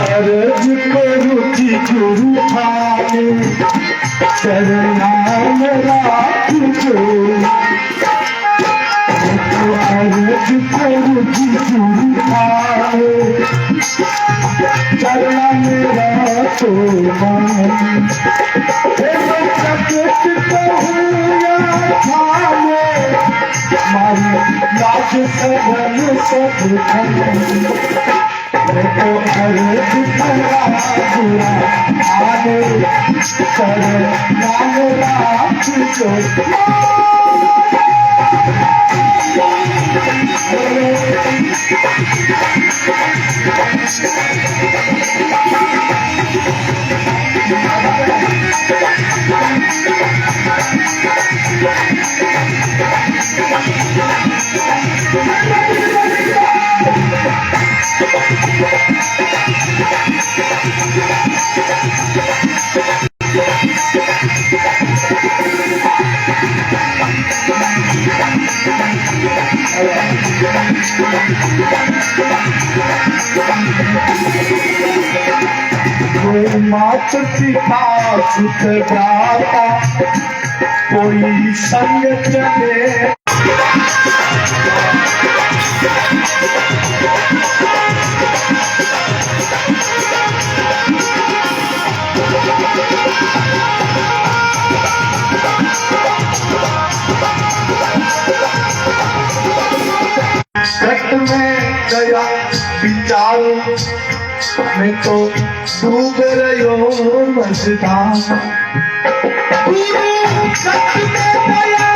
अर्ज करुचि गुरु थाने शरणाम राखियो। अर्ज करुचि गुरु थाने शरण राखो मन। सचेत कहूया थाने मारी लाज सगल सब तो अर्ज करा पूरा आने शरण राखियो। कोई मात पिता सुख दाता कोई संग चले। सत में गया विचारो मैं तो डूब रहो मस्तान। सत में गया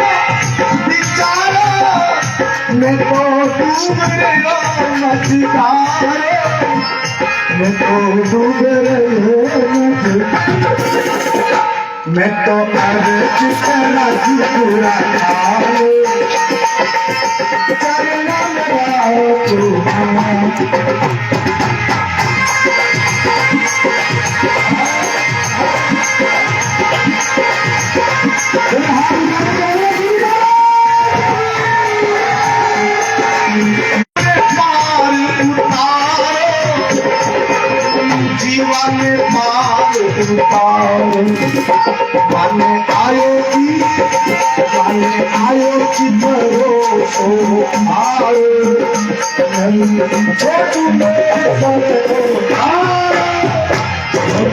विचारो मैं तो डूब रहो मस्तान। मैं तो डूब रहो मैं तो अर्ज करा पूरा जीवन मार उतारो माने आयो की भरोसो आरो जो तुम्हें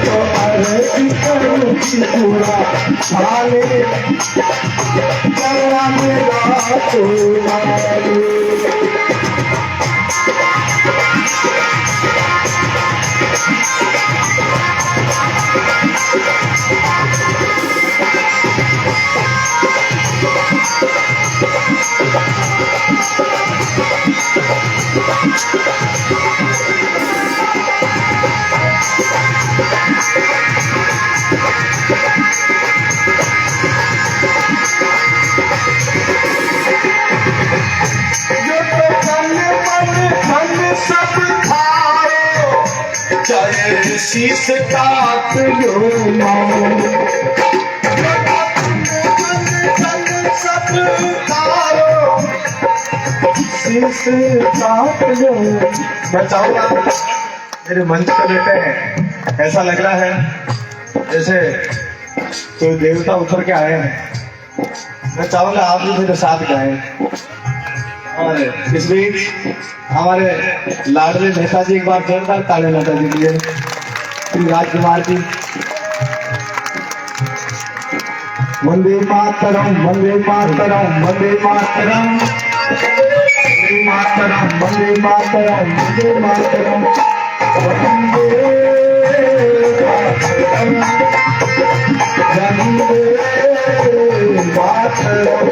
तो अर्ज करुचि पूरा थाने शरण राखो मन। चाहे शीश काट लो सब खाओ शीश काट लो। बचाओ मेरे मंच पे बैठे हैं, ऐसा लग रहा है जैसे कोई देवता उतर के आए हैं। मैं चाहूंगा आप भी मेरे साथ गाएं। और इस बीच हमारे लाडले नेताजी एक बार जोरदार ताली लगा दीजिए। श्री राजकुमार जी वंदे मातरम वंदे मातरम वंदे मातरम वंदे मातरम वंदे मातरम वंदे मातरम वंदे मातरम।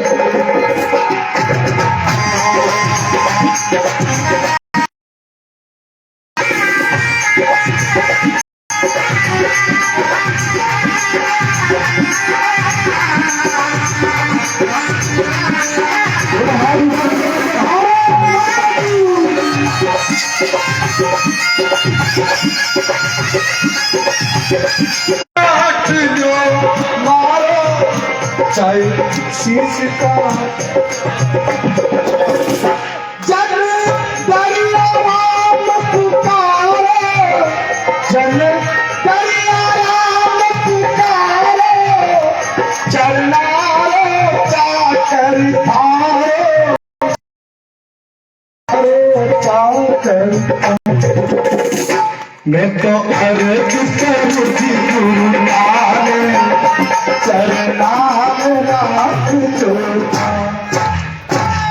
हाथ जो मारो चाहे शीश का जग दरिया राम पुकारे जन दरिया राम पुकारे चलना रो चाकर चाकर मैं तो अर्ज करूँ गुरु नानक चरना राख चोटा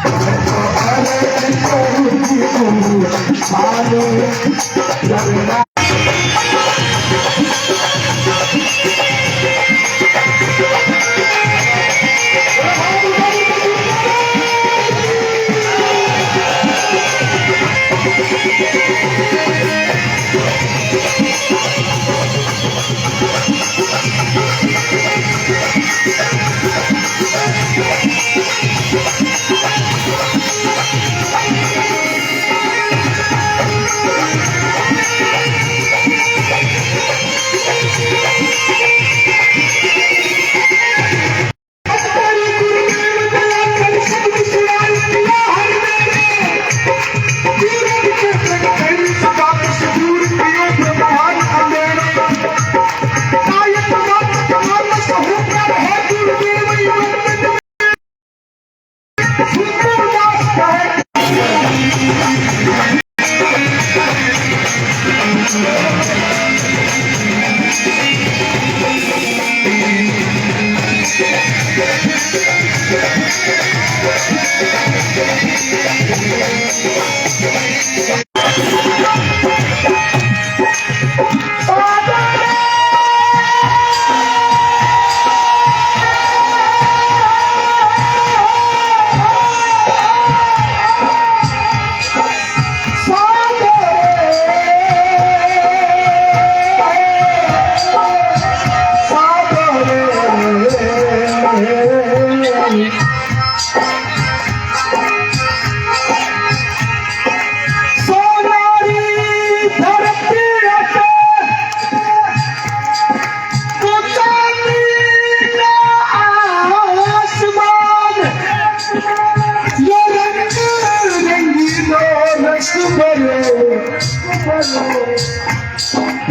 मैं तो अर्ज करूँ गुरु नानक चरना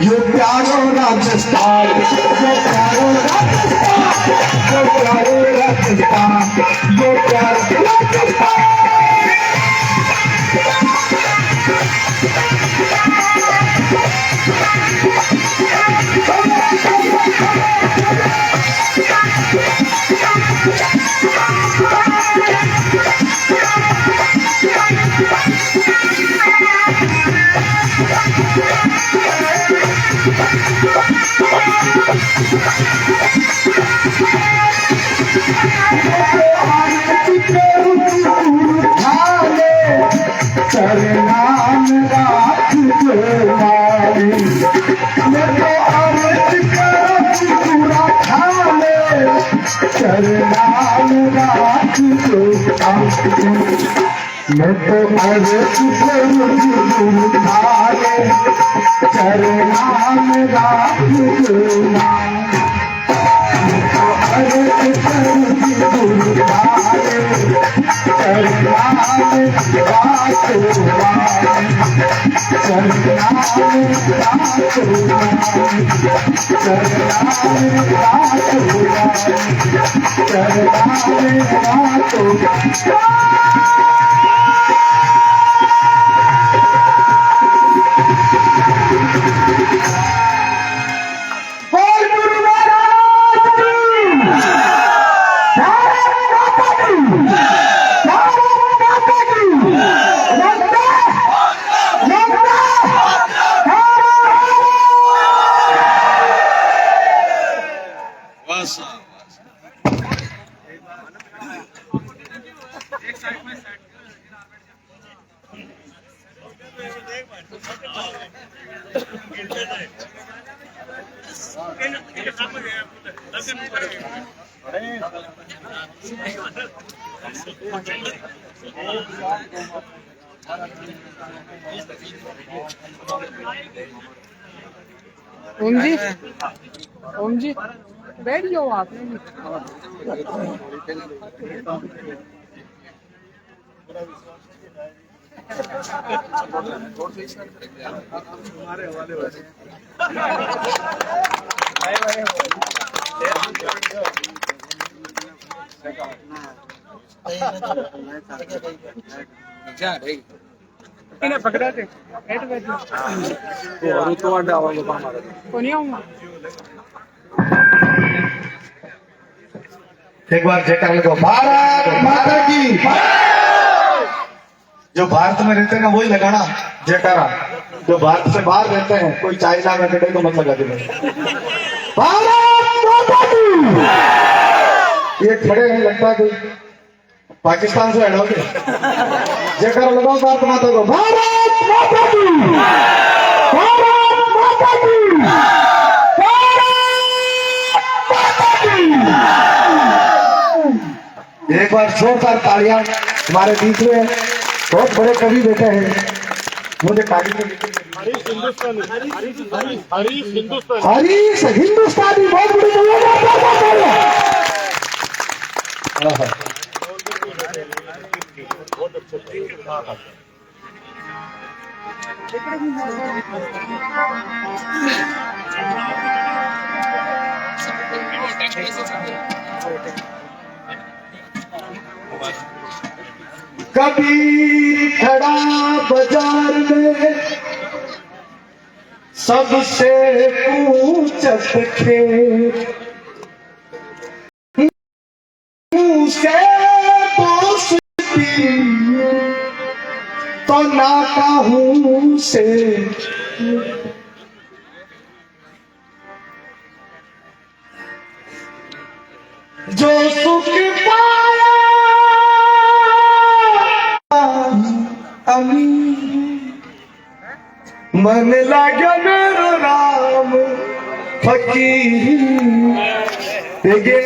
यो प्यारो राजस्थान यो प्यारो राजस्थान यो प्यारो राजस्थान यो प्यारो राजस्थान चरनाम राख तुम्हारी मैं तो अर्ज करूँ पूरा खाने चरनाम राख तुम्हारी मैं तो अर्ज करूँ तुम्हारे चरनाम राख तुम्हारी अर्ज करूँ तुम्हारे चरनाम राख ओम जी बैठ जाओ आप। इन्हें पकड़ा थे तो नहीं आऊंगा। एक बार जयकार लगो, भारत माता की। जो भारत में रहते हैं ना वही लगाना जयकारा, जो भारत से बाहर रहते हैं कोई चाइना में कटे तो मत लगा दे। भारत माता की। ये खड़े हैं, लगता है कोई पाकिस्तान से हटोगे। जयकारा लगाओ भारत माता को, भारत माता की, भारत माता की, एक बार जोरदार तालियां। हमारे बीच में बहुत बड़े कवि बैठे हैं, मुझे हरीश हिंदुस्तानी बहुत बड़ी कभी खड़ा बाजार में सबसे पूछत खेत, से दोस्ती तो ना कहूं से। जो सुख पाया मन लगे मेरो राम फकीर। देखिए,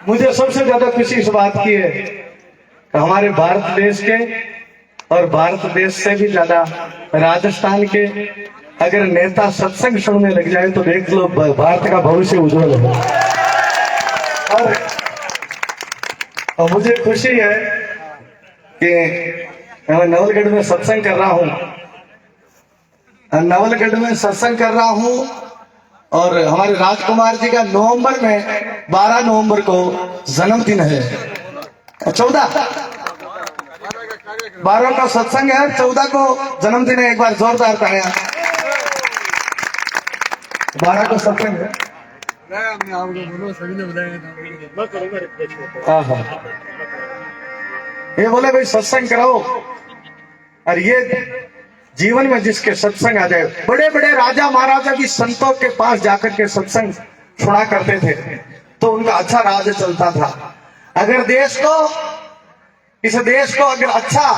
मुझे सबसे ज्यादा खुशी इस बात की है कि हमारे भारत देश के और भारत देश से भी ज्यादा राजस्थान के अगर नेता सत्संग सुनने लग जाए तो देख लो भारत का भविष्य उज्जवल है। और मुझे खुशी है कि मैं नवलगढ़ में सत्संग कर रहा हूँ, नवलगढ़ में सत्संग कर रहा हूँ। और हमारे राजकुमार जी का नवंबर में 12 नवंबर को जन्मदिन है। 12 का सत्संग है, 14 को जन्मदिन है। एक बार जोरदार तालियां। 12 को सत्संग है। ये बोले भाई सत्संग कराओ, और ये जीवन में जिसके सत्संग आ जाए। बड़े बड़े राजा महाराजा भी संतों के पास जाकर के सत्संग सुना करते थे तो उनका अच्छा राज चलता था। अगर इस देश को अगर अच्छा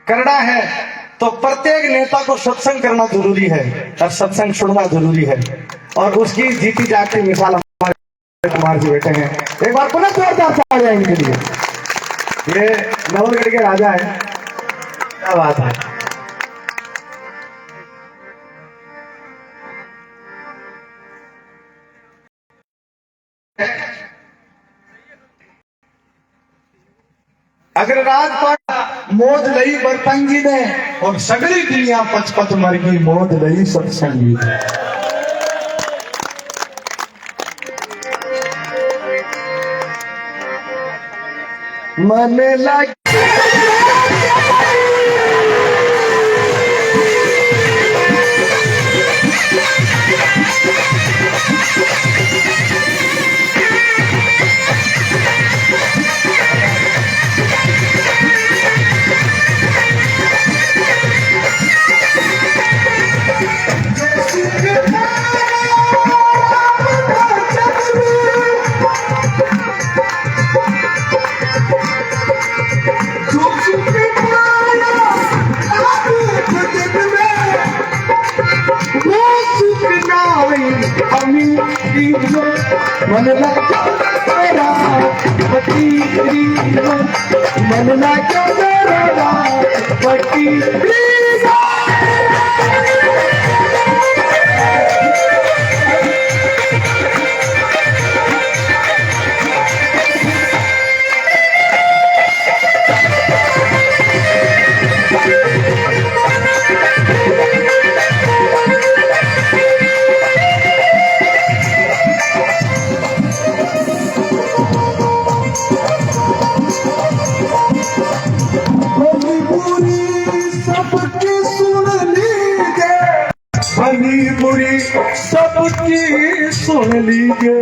करना है तो प्रत्येक नेता को सत्संग करना जरूरी है और सत्संग सुनना जरूरी है। और उसकी जीती जाती मिसाल हमारे कुमार जी बैठे हैं। एक बार पुनः जोरदार तालियां इनके लिए। ये नवलगढ़ के राजा है, क्या बात है। अगर राजपाट मौज लई बरतंगी ने और सगली दुनिया पचपच मर गई मौज लई सत्संगी। मन लग मन लगता तेरा मन लाग्यो मेरा रात पट्टी भली बुरी सबकी सुन लीजिए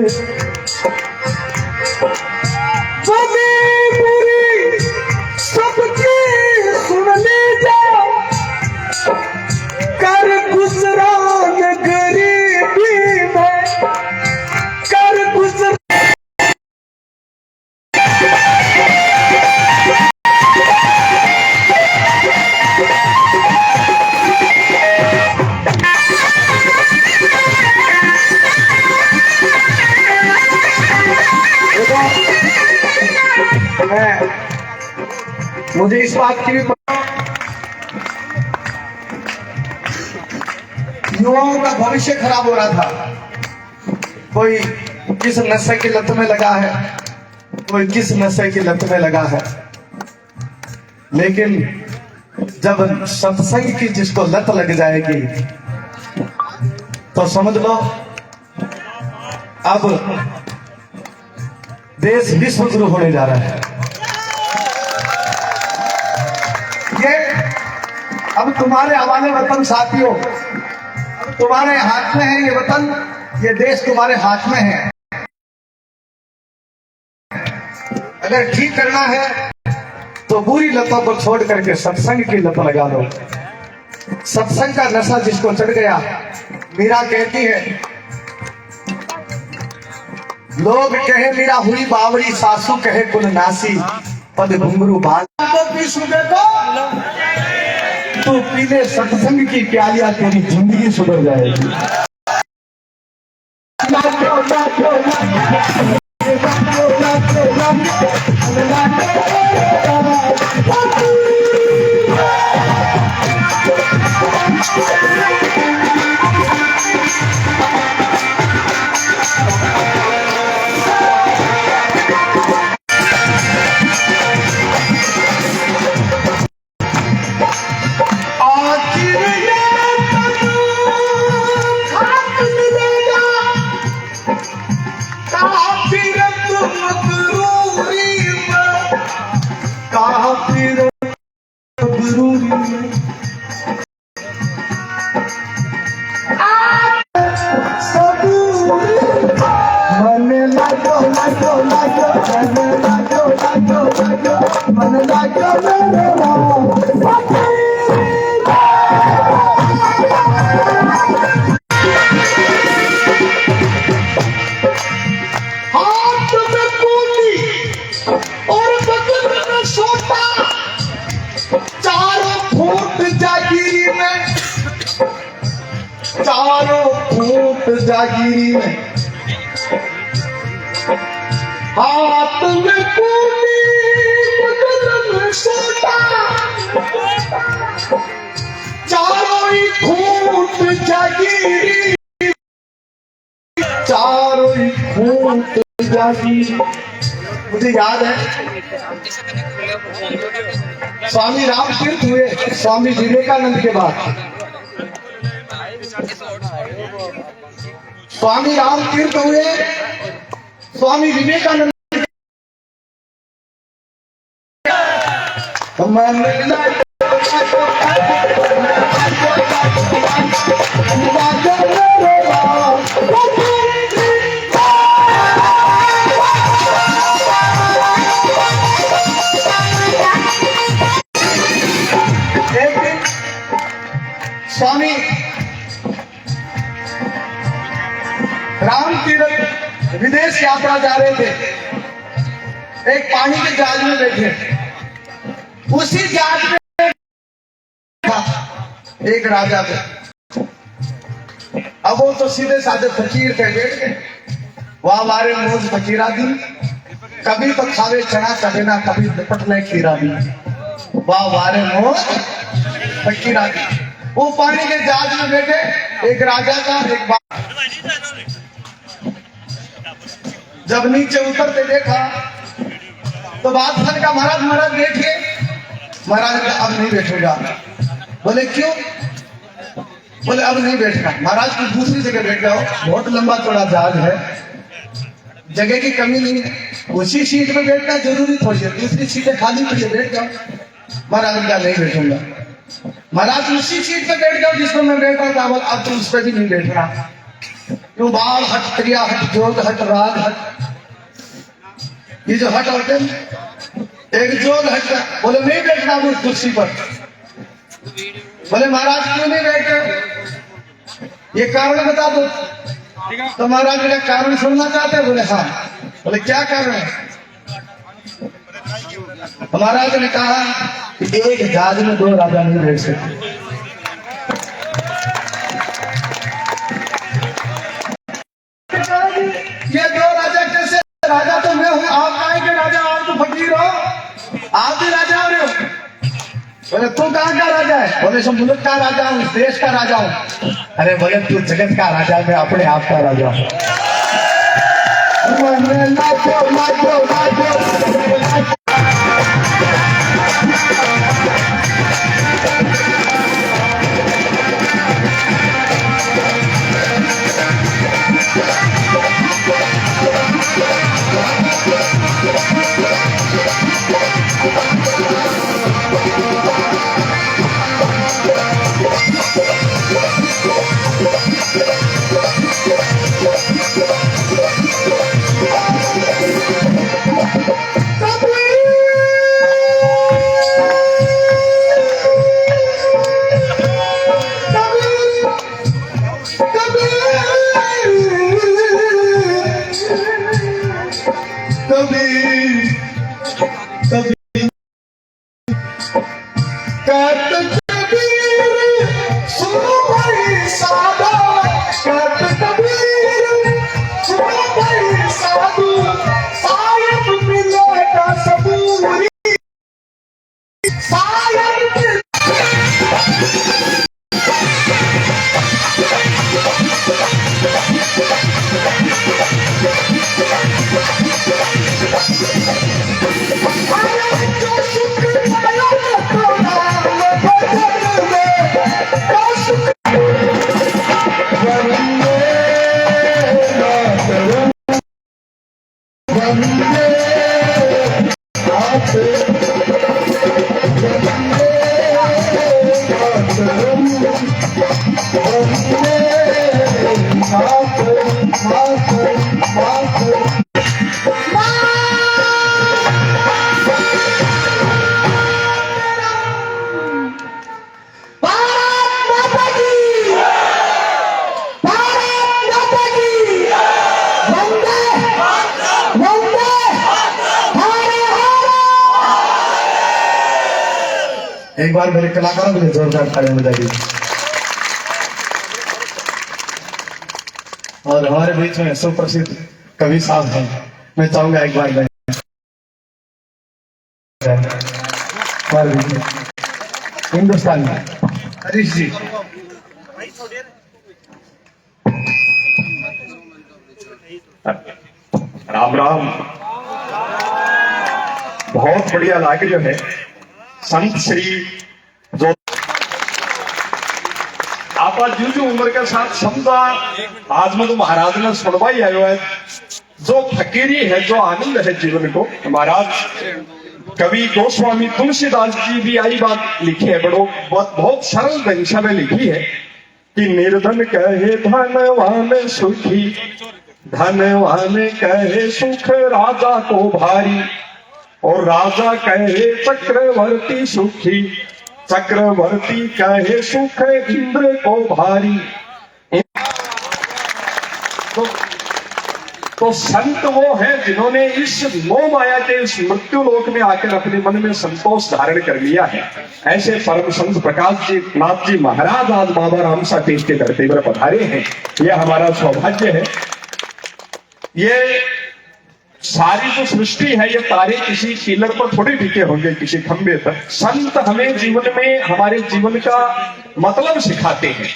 भली बुरी सबकी सुन लीजिए कर गुजरान गरीबी में कर गुजर मुझे इस बात की भी युवाओं का भविष्य खराब हो रहा था। कोई किस नशे की लत में लगा है, कोई किस नशे की लत में लगा है, लेकिन जब सत्संग की जिसको लत लग जाएगी तो समझ लो अब देश विश्व गुरु होने जा रहा है। ये अब तुम्हारे हवाले वतन साथियों, अब तुम्हारे हाथ में है ये वतन, ये देश तुम्हारे हाथ में है। अगर ठीक करना है तो बुरी लतों को छोड़ करके सत्संग की लत लगा लो। सत्संग का नशा जिसको चढ़ गया, मीरा कहती है लोग कहे मीरा हुई बावड़ी, सासू कहे कुल नासी, पद घुंघरू बाल तो पीले सत्संग की प्यालियां तेरी जिंदगी सुधर जाएगी। चारों फूट जागीरी में हाथ में पूरी बगल में सोटा, चारों ही फूट जागीरी, चारों ही फूट जागीरी। मुझे याद है स्वामी रामतीर्थ हुए स्वामी विवेकानंद के बाद, स्वामी रामतीर्थ हुए स्वामी विवेकानंद स्वामी रामतीर्थ विदेश यात्रा जा रहे थे, एक पानी के जहाज में बैठे, उसी जहाज में था एक राजा थे। अब वो तो सीधे साधे फकीर थे, बैठ गए वहां हमारे मौज फकीरा दी, कभी तो खावे चना चबेना, कभी लिपट ले खीरा भी। वाह वारे मोर फकीरा भी। वो पानी के जहाज में बैठे एक राजा का एक बात, जब नीचे उतरते देखा तो बात फन का, महाराज महाराज बैठिए। महाराज ने अब नहीं बैठूंगा। बोले क्यों? बोले अब नहीं बैठना। महाराज को दूसरी जगह बैठ जाओ, बहुत लंबा चौड़ा जहाज है, जगह की कमी नहीं है, उसी सीट में बैठना जरूरी थोड़ी है, दूसरी सीटें खाली पड़ी है, बैठ जाओ। महाराज ने कहा नहीं बैठूंगा। महाराज उसी सीट पे बैठ जाओ जिसमें मैं बैठ रहा था, बोल अब तुम उस पर भी नहीं बैठना। क्यों? बाल हट, क्रिया हट, जोग हट, राग हट, ये जो हट होते हैं, एक जोग हट। बोले नहीं बैठना उस कुर्सी पर। बोले महाराज क्यों नहीं बैठे? ये कारण बता दो। तो महाराज ने कारण सुनना चाहते हैं? बोले हाँ। बोले क्या कारण है? महाराज ने कहा कि एक जहाज में दो राजा नहीं बैठ सकते। ये दो राजा कैसे? राजा तो मैं हूं, आप कहाँ के राजा? आप तो फकीर हो, आप भी राजा हो रहे हो। बोले तू कहाँ का राजा है? बोले सो मुल्क का राजा हूँ, देश का राजा हूँ। अरे बोले तू जगत का राजा, मैं अपने आप का राजा हूँ। नाचो नाचो नाचो। एक बार मेरे कलाकारों के लिए जोरदार तालियां बजाइए। और हमारे बीच में सुप्रसिद्ध कवि साहब हैं, मैं चाहूंगा एक बार हमारे बीच में हिंदुस्तान में हरीश जी। राम राम। बहुत बढ़िया लाग जो है संत श्री जो आप जो उम्र के साथ समझा आज में तो महाराज ने सुनवाई आयो है जो फकीरी है, जो आनंद है जीवन को। महाराज कवि गोस्वामी तुलसीदास जी भी आई बात लिखी है, बहुत सरल ढंग में लिखी है कि निर्धन कहे धनवान सुखी, धनवान कहे सुख राजा को भारी, और राजा कहे चक्रवर्ती सुखी, चक्रवर्ती कहे सुख इंद्र को भारी। तो संत वो है जिन्होंने इस मोह माया के इस मृत्यु लोक में आकर अपने मन में संतोष धारण कर लिया है। ऐसे परम संत प्रकाश जी नाथ जी महाराज आज बाबा रामसा तीर्थ के धरती पर पधारे हैं। यह हमारा सौभाग्य है। ये सारी जो सृष्टि है ये तारे किसी पिलर पर थोड़ी टिके होंगे, किसी खंबे पर। संत हमें जीवन में हमारे जीवन का मतलब सिखाते हैं।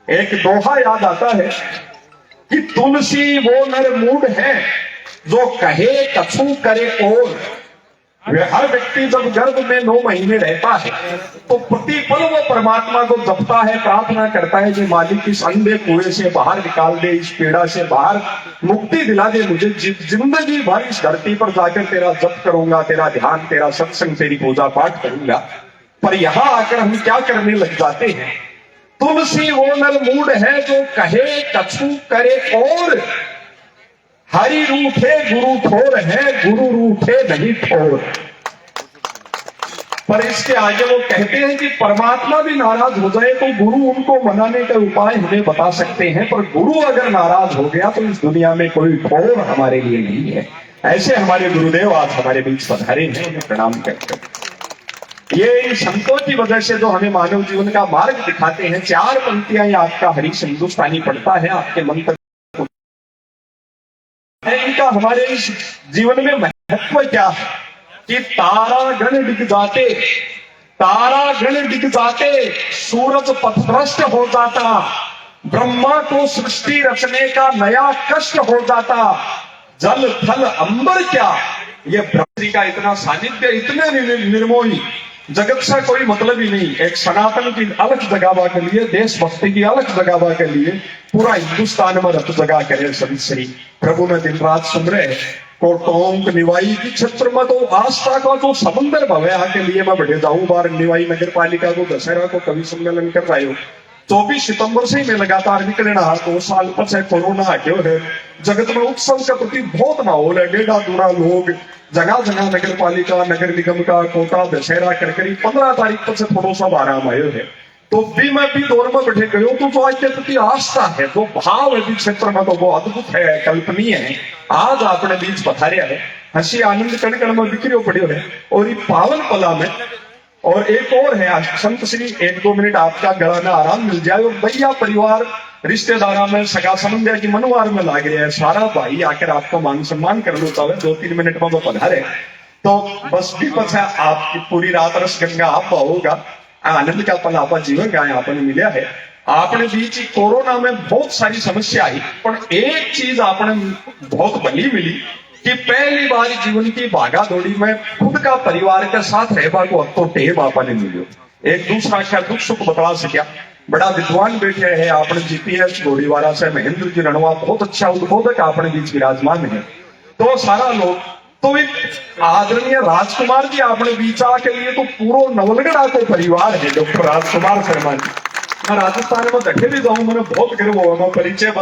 एक दोहा याद आता है कि तुलसी वो नर मूड है जो कहे कछु करे और। वे हर व्यक्ति जब गर्भ में 9 महीने रहता है तो प्रतिपल वो परमात्मा को जपता है, प्रार्थना करता है कि मालिक इस अंधे कुएं से बाहर निकाल दे, इस पीड़ा से बाहर मुक्ति दिला दे मुझे। जिंदगी भर इस धरती पर जाकर तेरा जप करूंगा, तेरा ध्यान, तेरा सत्संग, तेरी पूजा पाठ करूंगा। पर यहां आकर हम क्या करने लग जाते हैं? तुलसी वो नर मूड है जो कहे कछु करे और। हरि रूठे गुरु ठोर है, गुरु रूठे नहीं ठोर। पर इसके आगे वो कहते हैं कि परमात्मा भी नाराज हो जाए तो गुरु उनको मनाने का उपाय हमें बता सकते हैं, पर गुरु अगर नाराज हो गया तो इस दुनिया में कोई ठोर हमारे लिए नहीं है। ऐसे हमारे गुरुदेव आज हमारे बीच पधारे हैं, उन्हें प्रणाम करते हैं। ये इन संतों की वजह से जो हमें मानव जीवन का मार्ग दिखाते हैं। 4 पंक्तियां ये आपका हरीश हिंदुस्तानी पढ़ता है, आपके मन तक इनका हमारे इस जीवन में महत्व क्या है कि तारा गण डिग जाते, तारा गण डिग जाते, सूरज पथभ्रष्ट हो जाता, ब्रह्मा को सृष्टि रचने का नया कष्ट हो जाता, जल थल अंबर क्या। ये ब्रह्म का इतना सानिध्य, इतने निर्मोही, जगत से कोई मतलब ही नहीं। एक सनातन की अलग जगावा के लिए, देशभक्ति की अलग जगावा के लिए पूरा हिंदुस्तान में रत जगा करे संत श्री प्रभु में दिन रात सुन रहे। को टोंक निवाई की क्षेत्र में तो आस्था का जो समंदर भव्या के लिए मैं बढ़े जाऊं। बार निवाई नगर पालिका को दशहरा को कवि सम्मेलन कर रहे हो। 24 सितंबर से मैं लगातार निकलना, 2 साल पर से कोरोना हट्यो है। जगत में उत्सव के प्रति बहुत माहौल है। डेढ़ा दूरा लोग जगह जगह नगर पालिका नगर निगम का कोटा दशहरा कर करीब 15 तारीख पर से थोड़ा सा आराम आयो है। तो भी मैं भी दौर में बैठे गयो तो जो आज के प्रति आस्था है, जो भाव है क्षेत्र में, तो वो अद्भुत है, कल्पनीय है। आज आपने बीच पधारिया है, हंसी आनंद कण कण में बिखरियो पड़ियो है। और ये पावन पला में और एक और है संत श्री, 1-2 मिनट आपका गला में आराम मिल जाए। और भैया परिवार रिश्तेदारा में सगा समंदिया की मनवार में लाग रहा है। सारा भाई आकर आपको मान सम्मान कर लो, 2-3 मिनट में वो पधारे तो बस भी पता आपकी पूरी रात रस गंगा आप होगा। आनंद का पल आप जीवन का आपने मिला है। आपने बीच कोरोना में बहुत सारी समस्या आई, पर एक चीज आपने बहुत भली मिली कि पहली बार जीवन की भागा दौड़ी में खुद का परिवार के साथ रहबा को अब तो टेम आपने मिलो। एक दूसरा क्या दुख सुख बता सकिया। बड़ा विद्वान बैठे है आपने जीपीएस घोड़ीवाला से महेंद्र जी रणवा, बहुत अच्छा उद्बोधक आपने बीच विराजमान है। तो सारा लोग तो एक आदरणीय राजकुमार जी आपने बीच आके लिए तो पूरा नवलगढ़ा को परिवार है। डॉक्टर राजकुमार शर्मा जी, मैं राजस्थान में दखे भी जाऊं, मैंने बहुत गर्व हुआ। मैं परिचय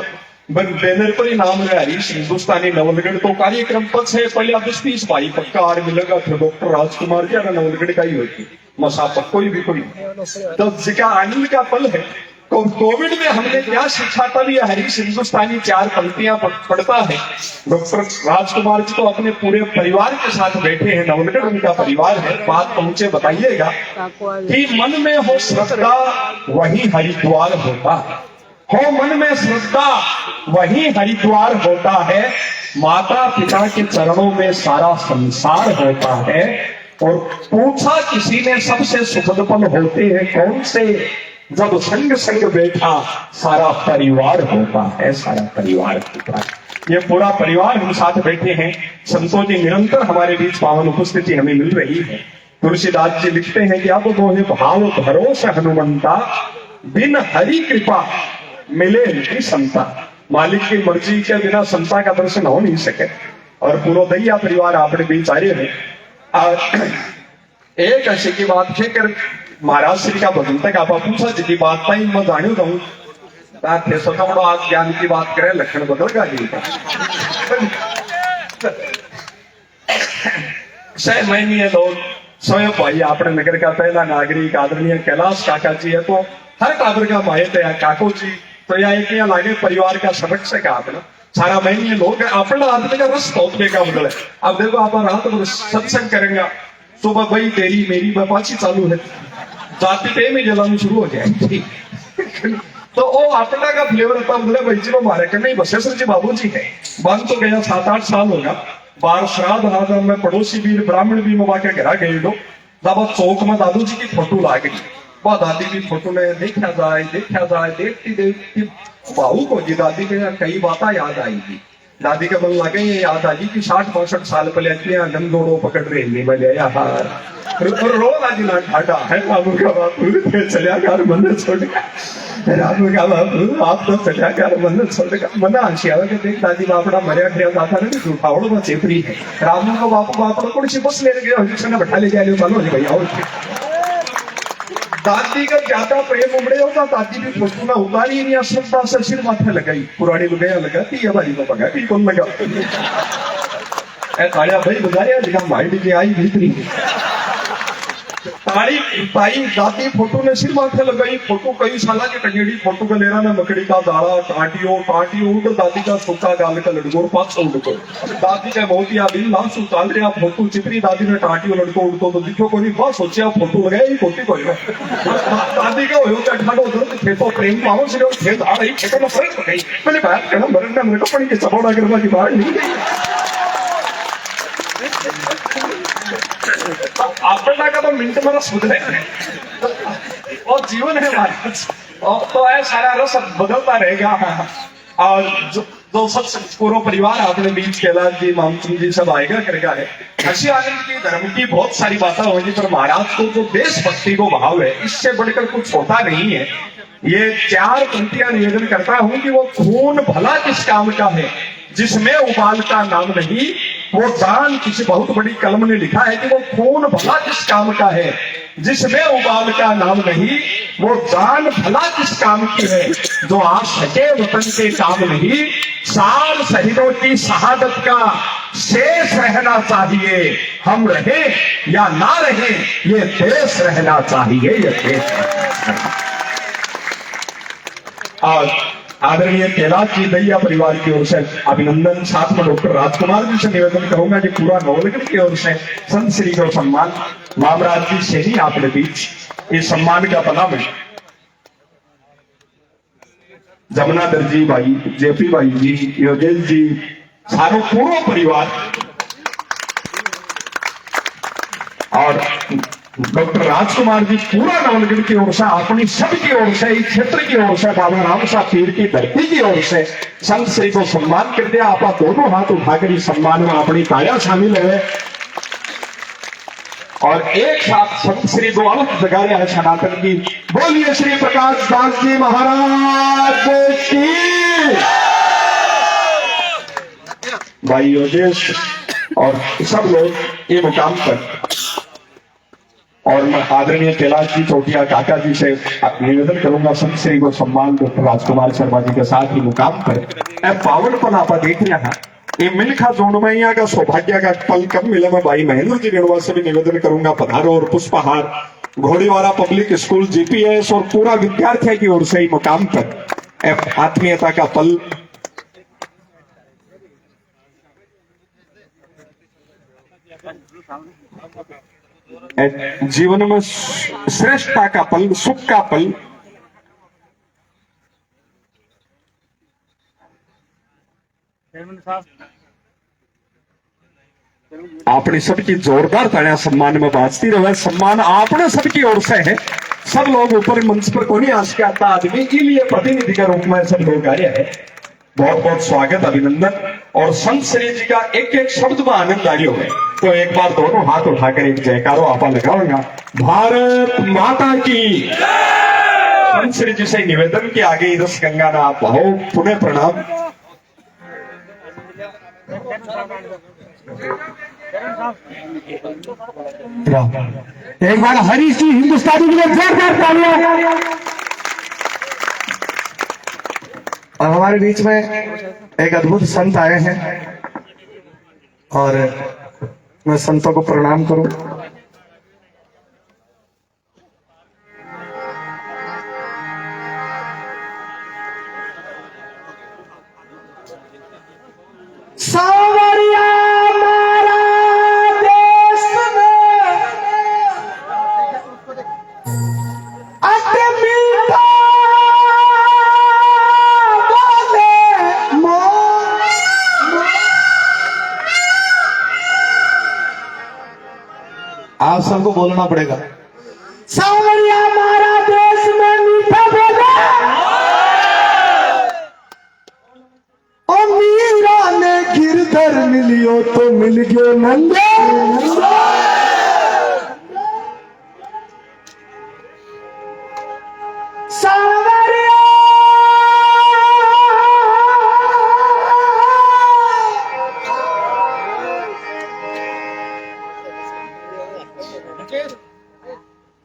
बैनर पर ही नाम है हरीश हिंदुस्तानी नवलगढ़। तो कार्यक्रम पद से पहले 10-20 भाई पक्का आर मिलेगा थे डॉक्टर राजकुमार जी नवलगढ़ का ही होती मसा पक्को ही भी कोई। तो जिका आनंद का पल है। तो कोविड में हमने क्या सीखा था, ये हरीश हिंदुस्तानी 4 पंक्तियां पढ़ता है। डॉक्टर राजकुमार जी तो अपने पूरे परिवार के साथ बैठे हैं, नवलगढ़ उनका परिवार है। बात पहुंचे बताइएगा कि मन में हो श्रद्धा वही हरिद्वार होता है। हो मन में श्रद्धा वही हरिद्वार होता है। माता पिता के चरणों में सारा संसार होता है। और पूछा किसी ने सबसे सुखद पल होते हैं कौन से, जब संग संग बैठा सारा परिवार होता है, सारा परिवार होता है। ये पूरा परिवार हम साथ बैठे हैं। संतों की निरंतर हमारे बीच पावन उपस्थिति हमें मिल रही है। तुलसीदास जी लिखते हैं कि अब मोहे भाव भरोसा हनुमंता, बिन हरि कृपा मिले नहीं संता। मालिक की मर्जी के बिना संता का दर्शन हो नहीं सके। और पूरा दैया परिवार अपने बीच आ रहे हैं। एक ऐसे की बात कहकर महाराज श्री का भगवंत का आपा पूछा जी की बात पाई मैं जानी जाऊं थे सोचा बड़ो आज ज्ञान की बात करे लक्षण बदल का जी का सह महीने लोग स्वयं भाई अपने नगर का पहला नागरिक आदरणीय कैलाश काका जी है। तो हर काबर का भाई थे काको जी, तो यह एक लागे परिवार का संरक्षक है अपना। सारा महीने लोग अपना आदमी का रस तोड़ने का मतलब है। अब देखो आप रात को सत्संग करेंगे, सुबह भाई तेरी मेरी बपाची चालू है, जाति पे में जलाना शुरू हो जाए। तो वो अपना का फ्लेवर था, बोले भाई जी वो हमारे कन्ने बसेश्वर जी बाबू जी है, बन तो गया 7-8 साल होगा। बार श्राद्ध हाथ में पड़ोसी भी ब्राह्मण भी मवा के घरा गए लोग, जब चौक में दादू जी की फोटो ला गई, वह दादी की फोटो ने देखा जाए देखती देखती भाऊ को जी दादी के कई बातें याद आएगी। दादी के मन लगे ये याद आई कि 60-62 साल पहले गम दौड़ो पकड़ रहे नहीं मिले यार, रोज आज ना ढाटा है रामू का बापू चलिया कर मन छोड़ रामू का बापू आप तो चलिया कर मन छोड़ मना हंसी आवे के देख दादी बापड़ा मरिया खरिया दाता ने झूठावड़ो में चेपरी है रामू का बापू बापड़ा कौन सी बस ले गए हजूर ने बैठा ले जाए चलो जी भैया। दादी का ज्यादा प्रेम उमड़े होगा, दादी भी फोटो में उतारी नहीं श्रद्धा से सिर माथे लगाई, पुरानी लुगाया लगाती है भाई को पका की कौन लगा ताड़िया भाई बुझाया लिखा भाई डी आई भीतरी ताड़ी ताई दादी फोटो ने सिर माथे लगाई, फोटो कई साल की टंगेड़ी फोटो का लेना ना मकड़ी का दाड़ा टाटियो उड़ दादी का सूखा गाल का लड़कोर पास उड़को दादी का मोतिया बिल लाश उतार रहा फोटो चिपरी दादी ने टाटियो लड़को उड़को तो दिखो को नहीं बहुत सोचा फोटो लगाई फोटो कोई दादी का हो क्या ठाडो उधर खेतो प्रेम पाओ सिर्फ खेत आ रही खेतों में फर्क गई मैंने बात करना मरना मेरे को पड़ी के सपोर्ट करवा की बाहर नहीं गई अपना का तो मिनट में रस बदले और जीवन है हमारा और तो है सारा रस बदलता रहेगा। और जो सब पूरा परिवार अपने बीच कैलाश जी मामचंद जी सब आएगा करेगा है। हंसी आनंद की धर्म की बहुत सारी बातें होंगी, पर महाराज को जो देशभक्ति को भाव है इससे बढ़कर कुछ होता नहीं है। ये 4 पंक्तियां निवेदन करता हूं कि वो खून भला किस काम का है जिसमें उबाल का नाम नहीं, वो दान किसी बहुत बड़ी कलम ने लिखा है कि वो खून भला किस काम का है जिसमें उबाल का नाम नहीं, वो दान भला किस काम की है जो आ सके वतन के काम नहीं। साल शहीदों की शहादत का शेष रहना चाहिए, हम रहे या ना रहे ये देश रहना चाहिए, ये देश। और आदरणीय कैलाश जी दैया परिवार की ओर से अभिनंदन, साथ में डॉक्टर राजकुमार जी से निवेदन करूंगा कि पूरा नवलगढ़ की ओर से संत श्री को सम्मान मामराज जी से ही आपने बीच इस सम्मान का पना में जमुनाधर जी भाई, जेपी भाई जी, योगेश जी, सारो पूरा परिवार और डॉक्टर राजकुमार जी पूरा नवलगढ़ की ओर से अपनी सबकी ओर से इस क्षेत्र की ओर से बाबा राम सा पीर की धरती की ओर से संत श्री को सम्मान कर दिया। आप दोनों हाथ उठाकर इस सम्मान में अपनी काया शामिल है और एक साथ संत श्री को अलग जगा रहे हैं सनातन की। बोलिए श्री प्रकाश दास जी महाराज की। भाई योगेश और सब लोग ये मुकाम पर और मैं आदरणीय कैलाश जी चौटिया काका जी से निवेदन करूंगा संत श्री को सम्मान डॉक्टर राजकुमार शर्मा जी के साथ ही मुकाम पर पावन पन आप देख रहे हैं ये मिलखा जोड़मैया का सौभाग्य का पल कब मिले। मैं भाई महेंद्र जी रेणुआ से भी निवेदन करूंगा पधारो और पुष्पहार घोड़ीवाला पब्लिक स्कूल जीपीएस और पूरा विद्यार्थियों की ओर से ही मुकाम पर आत्मीयता का पल जीवन में श्रेष्ठता का पल, सुख का पल अपनी सबकी जोरदार तालियां सम्मान में बाजती रहे। सम्मान आपने सबकी ओर से है, सब लोग ऊपर मंच पर कोई आश के आता आदमी के लिए प्रतिनिधि के रूप में सब लोग आए हैं। बहुत बहुत स्वागत, अभिनंदन और संत श्री जी का एक एक शब्द में आनंद आयो है। तो एक बार दोनों हाथ उठाकर एक जयकारो आपा लगाऊंगा, भारत माता की। संत श्री जी से निवेदन के आगे रस गंगा ना आप भाव पुनः प्रणाम। एक बार हरी सिंह हिंदुस्तानी के लिए जोरदार तालियां। और हमारे बीच में एक अद्भुत संत आए हैं और मैं संतों को प्रणाम करूं। सावरिया मारा देश में अति मीठा सबको बोलना पड़ेगा। सांवरिया हमारा देश में मीठा बोला, और मीरा ने गिरधर मिलियो तो मिल गयो नंदे। सांवरिया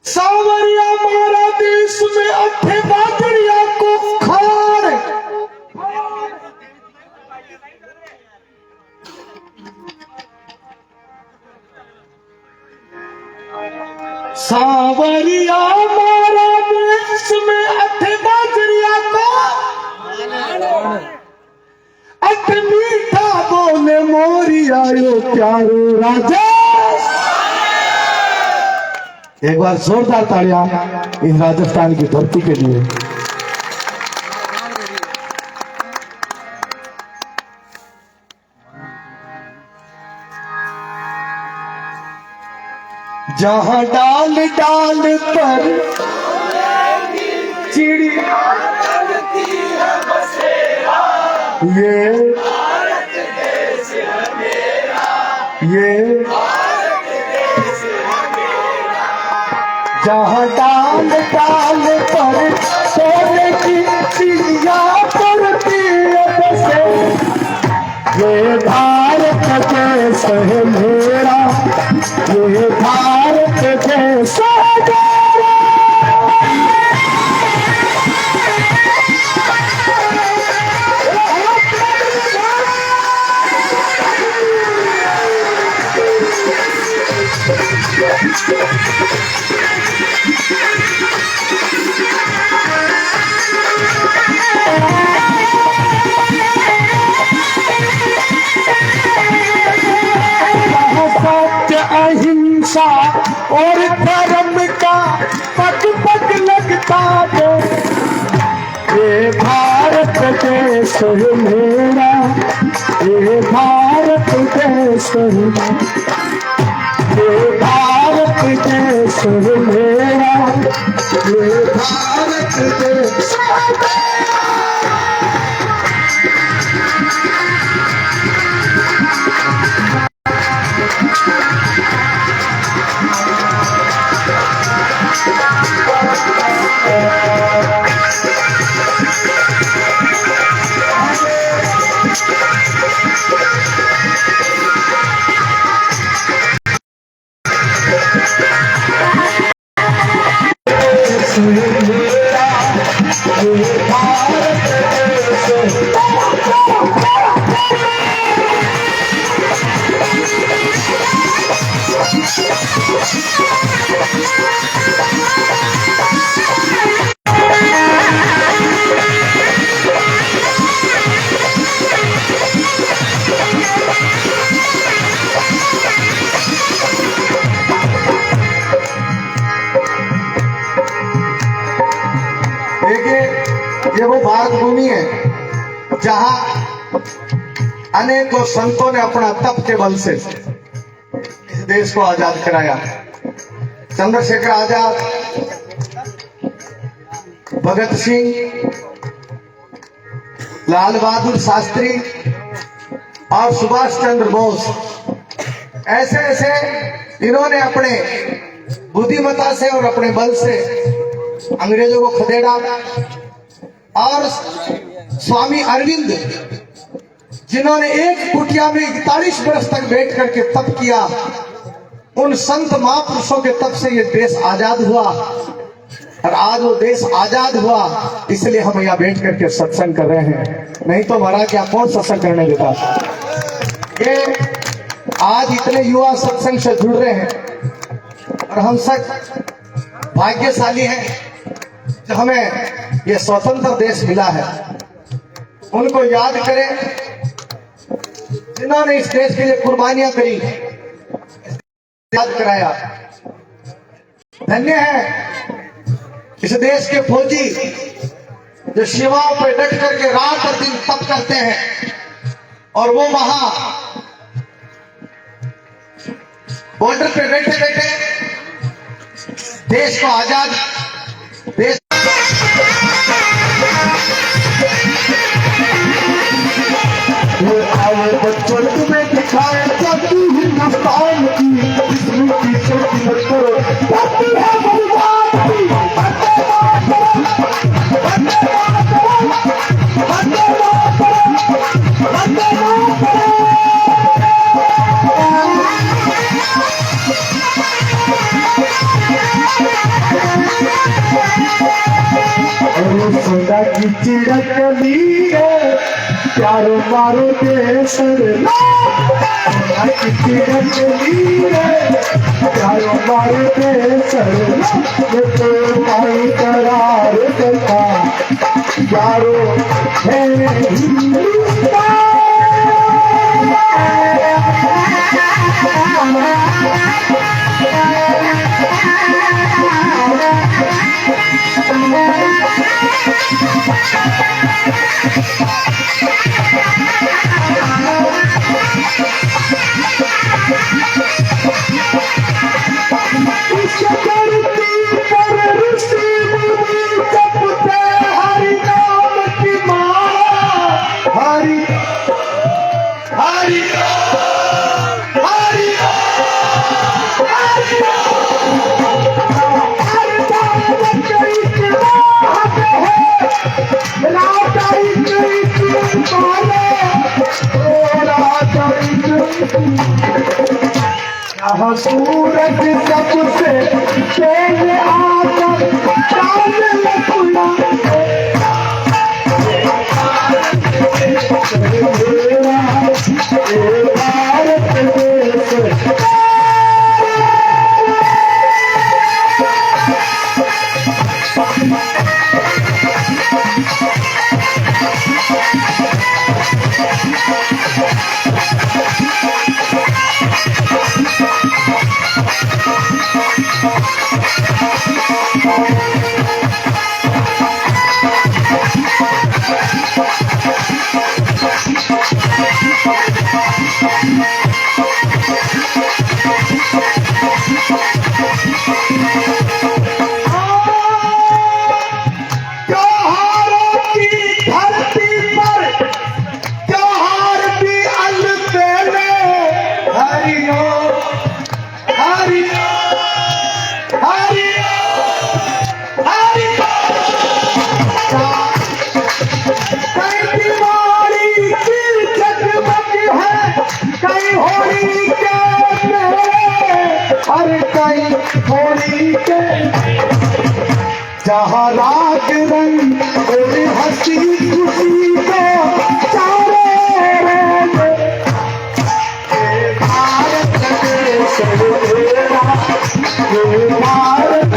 सांवरिया हमारा देश में अठे बाजरिया को खार, सांवरिया हमारा देश में अठे बाजरिया को अठ मीठा बोले मोरी आयो प्यारो राजा। एक बार जोरदार तालियां इस राजस्थान की धरती के लिए। जहां डाल डाल पर चिड़िया ये जहाँ डाल डाल पर सोने की चिड़िया पड़ती है, ये भारत देश है मेरा, ये भारत देश है मेरा। सत्य अहिंसा और धर्म का पग पग लगता है, ये भारत देश है मेरा, ये भारत देश है, ये भारत देश है मेरा, ये भारत देश है मेरा। ये वो भारत भूमि है जहां अनेकों संतों ने अपना तप के बल से इस देश को आजाद कराया। चंद्रशेखर आजाद, भगत सिंह, लाल बहादुर शास्त्री और सुभाष चंद्र बोस, ऐसे ऐसे इन्होंने अपने बुद्धिमत्ता से और अपने बल से अंग्रेजों को खदेड़ा। और स्वामी अरविंद, जिन्होंने एक कुटिया में 41 वर्ष तक बैठ करके तप किया, उन संत महापुरुषों के तप से ये देश आजाद हुआ। और आज वो देश आजाद हुआ, इसलिए हम यहाँ बैठ करके सत्संग कर रहे हैं, नहीं तो हमारा क्या कौन सत्संग करने देता। ये आज इतने युवा सत्संग से जुड़ रहे हैं और हम सब भाग्यशाली हैं जो हमें ये स्वतंत्र देश मिला है। उनको याद करें जिन्होंने इस देश के लिए कुर्बानियां करी, याद कराया। धन्य है इस देश के फौजी जो शिवाओं पर डट करके रात और दिन तप करते हैं, और वो वहां बॉर्डर पे बैठे बैठे देश को आजाद देश आओ बच्चों तुम्हें दिखाए जाती हिंदुस्तान की इसमें पीछे की मत करो जाती है बलिदान की वंदे मातरम वंदे मातरम वंदे मातरम वंदे मातरम। अरे सोना की चिड़क लीए प्यारो मारो देश सोना की चिड़क लीए प्यारो मारो देश ये तो भाई करार देता प्यारो है सूरज सबसे पहले आकर चांद में खुला भारत देश जहाँ राग रंग और हंसी खुशी को चारों रंग भारत देश तेरा भारत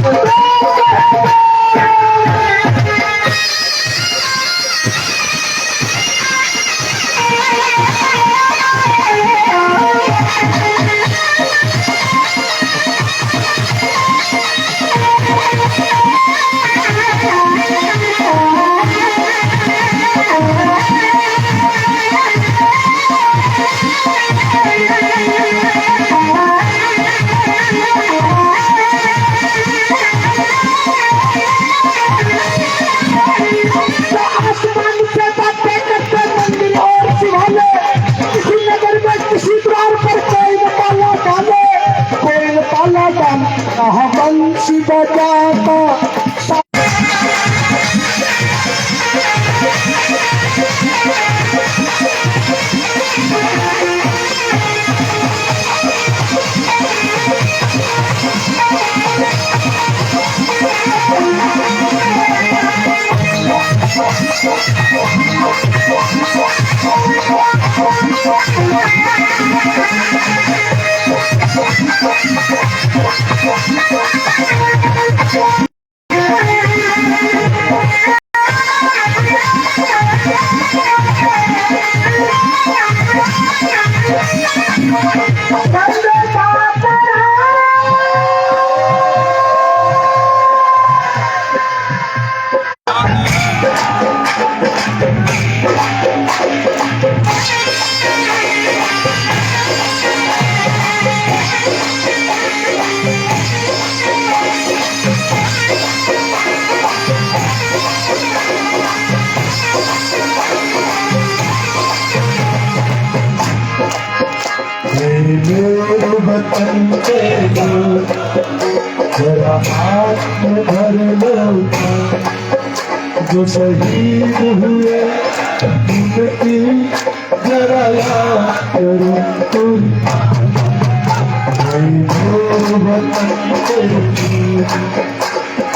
बनते लो, जरा हाथ में भर लो जो शहीद हुए उनकी जरा याद करो तुम, बनते लो,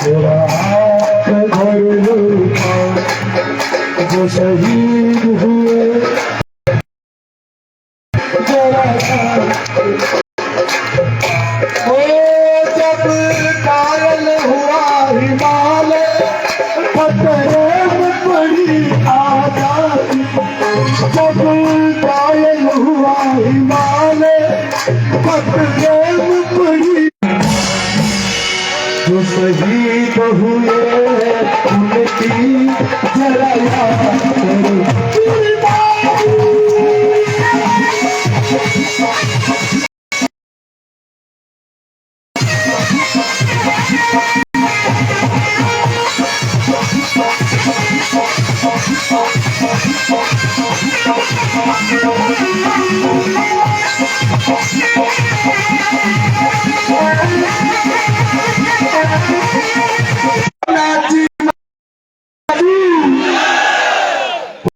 जरा हाथ में भर लो जो शहीद हुए जरा ओ जब कायल हुआ हिमालय खतरे में पड़ी आजादी, जब कायल हुआ हिमालय खतरे में पड़ी जो शहीद हुए उनकी जरा याद करो।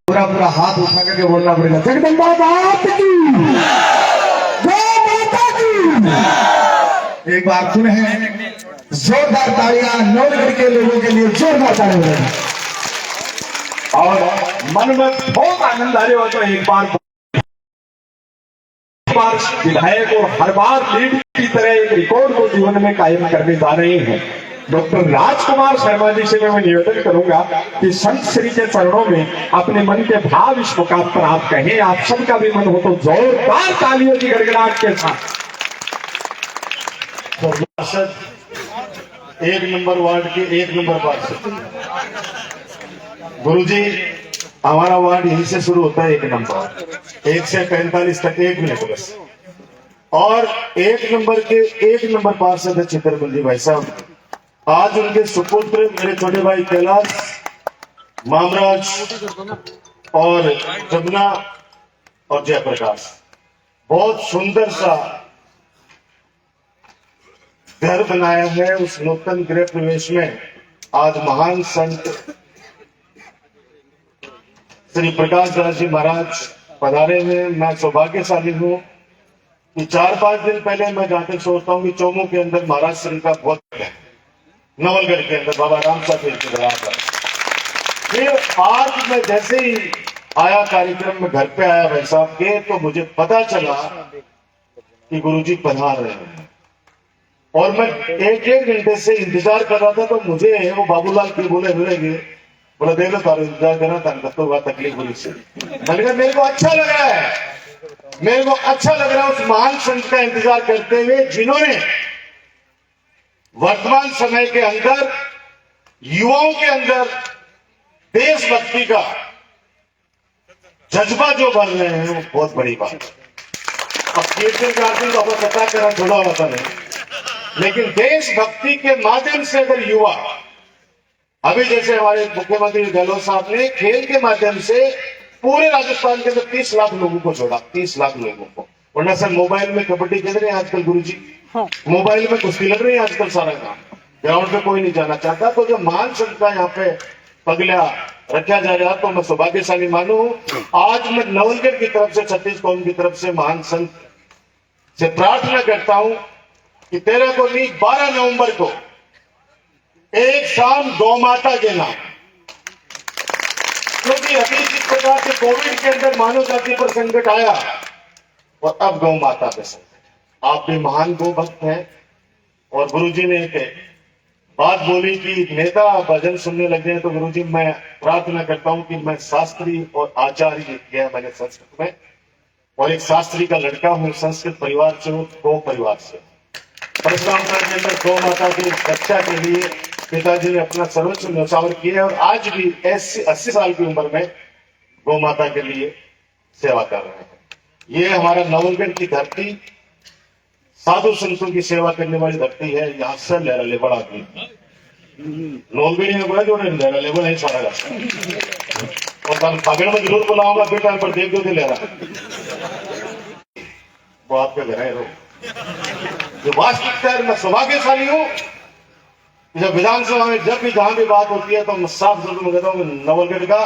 पूरा पूरा हाथ उठा करके बोलना पड़ेगा, जगदम्बा माता की जय, माता की। एक बार सुने हैं जोरदार तालियां नौलगढ़ के लोगों के लिए, जोरदार तालियां। और मन में बहुत आनंद आ रहा हो तो एक बार विधायक और हर बार लीड की तरह एक रिकॉर्ड को जीवन में कायम करने जा रहे हैं डॉक्टर राजकुमार शर्मा जी से मैं निवेदन करूंगा कि संत श्री के चरणों में अपने मन के भाव इस मुकाम पर आप कहें। आप सबका भी मन हो तो जोरदार तालियों की गड़गड़ाहट के साथ। पार्षद 1 नंबर वार्ड के 1 नंबर पार्षद गुरुजी, हमारा वार्ड यहीं से शुरू होता है 1 नंबर, 1 से 45 तक 1 मिनट बस। और 1 नंबर के 1 नंबर पार्षद है चित्रबंदी भाई साहब। आज उनके सुपुत्र मेरे छोटे भाई कैलाश, मामराज और जमुना और जयप्रकाश बहुत सुंदर सा घर बनाया है। उस नूतन गृह प्रवेश में आज महान संत श्री प्रकाश दास जी महाराज पधारे हैं। मैं सौभाग्यशाली हूं कि 4-5 दिन पहले मैं जहां तक सोचता हूं कि चौमू के अंदर महाराज श्री का बहुत है, नवलगढ़ के अंदर बाबा राम साहब के दरबार पर। फिर आज मैं जैसे ही आया कार्यक्रम में घर पे आया भाई साहब के, तो मुझे पता चला कि गुरुजी पधार रहे हैं और मैं 1-1 घंटे से इंतजार कर रहा था। तो मुझे वो बाबूलाल की बोले बोला देख लो तारो इंतजार करना था तो हुआ तकलीफ हुई से। मैंने कहा मेरे को अच्छा लग रहा है, मेरे को अच्छा लग रहा है उस महान संत का इंतजार करते हुए जिन्होंने वर्तमान समय के अंदर युवाओं के अंदर देशभक्ति का जज्बा जो बन रहे हैं वो बहुत बड़ी बात है। अब कीर्तन कार्तिक तो अपना पता करा थोड़ा होता नहीं, लेकिन देशभक्ति के माध्यम से अगर युवा, अभी जैसे हमारे मुख्यमंत्री गहलोत साहब ने खेल के माध्यम से पूरे राजस्थान के अंदर 30 लाख लोगों को छोड़ा, 30 लाख लोगों को। वरना सर मोबाइल में कबड्डी खेल रहे हैं आजकल गुरुजी, मोबाइल में कुश्ती लग रही है आजकल, सारा काम ग्राउंड पे कोई नहीं जाना चाहता। तो जब महान संत का यहाँ पे पगला रखा जा रहा तो मैं सौभाग्यशाली मानू। आज मैं नवलगढ़ की तरफ से, छत्तीस कौम की तरफ से महान संत से प्रार्थना करता हूं कि 13 को नहीं 12 नवंबर को एक शाम गौ माता के नाम, क्योंकि अभी जिस प्रकार से कोविड के अंदर मानव जाति पर संकट आया और अब गौ माता पे संकट। आप भी महान गौ भक्त हैं और गुरुजी ने एक बात बोली कि नेता भजन सुनने लगे हैं, तो गुरुजी मैं प्रार्थना करता हूं कि मैं शास्त्री और आचार्य किया मैंने संस्कृत में, और एक शास्त्री का लड़का हूं, संस्कृत परिवार से हूं, गौ परिवार से। परशुरामपुर के अंदर गौ माता की रक्षा के लिए पिताजी ने अपना सर्वोच्च न्यौछावर किया और आज भी 80 साल की उम्र में गौ माता के लिए सेवा कर रहे हैं। ये हमारा नवलगढ़ की धरती साधु संतों की सेवा करने वाली धरती है। यहाँ से लहरा लेवल आदमी नवलगढ़ी में बोला जो लहरा लेवल है सारा और कल पगड़ में जरूर बुलाऊंगा बेटा पर देख दो लहरा वो आपके घर है रो जो वास्तविकता है, मैं सौभाग्यशाली हूं। जब विधानसभा में जब भी जहां भी बात होती है तो मैं साफ शब्दों में कहता हूं कि नवलगढ़ का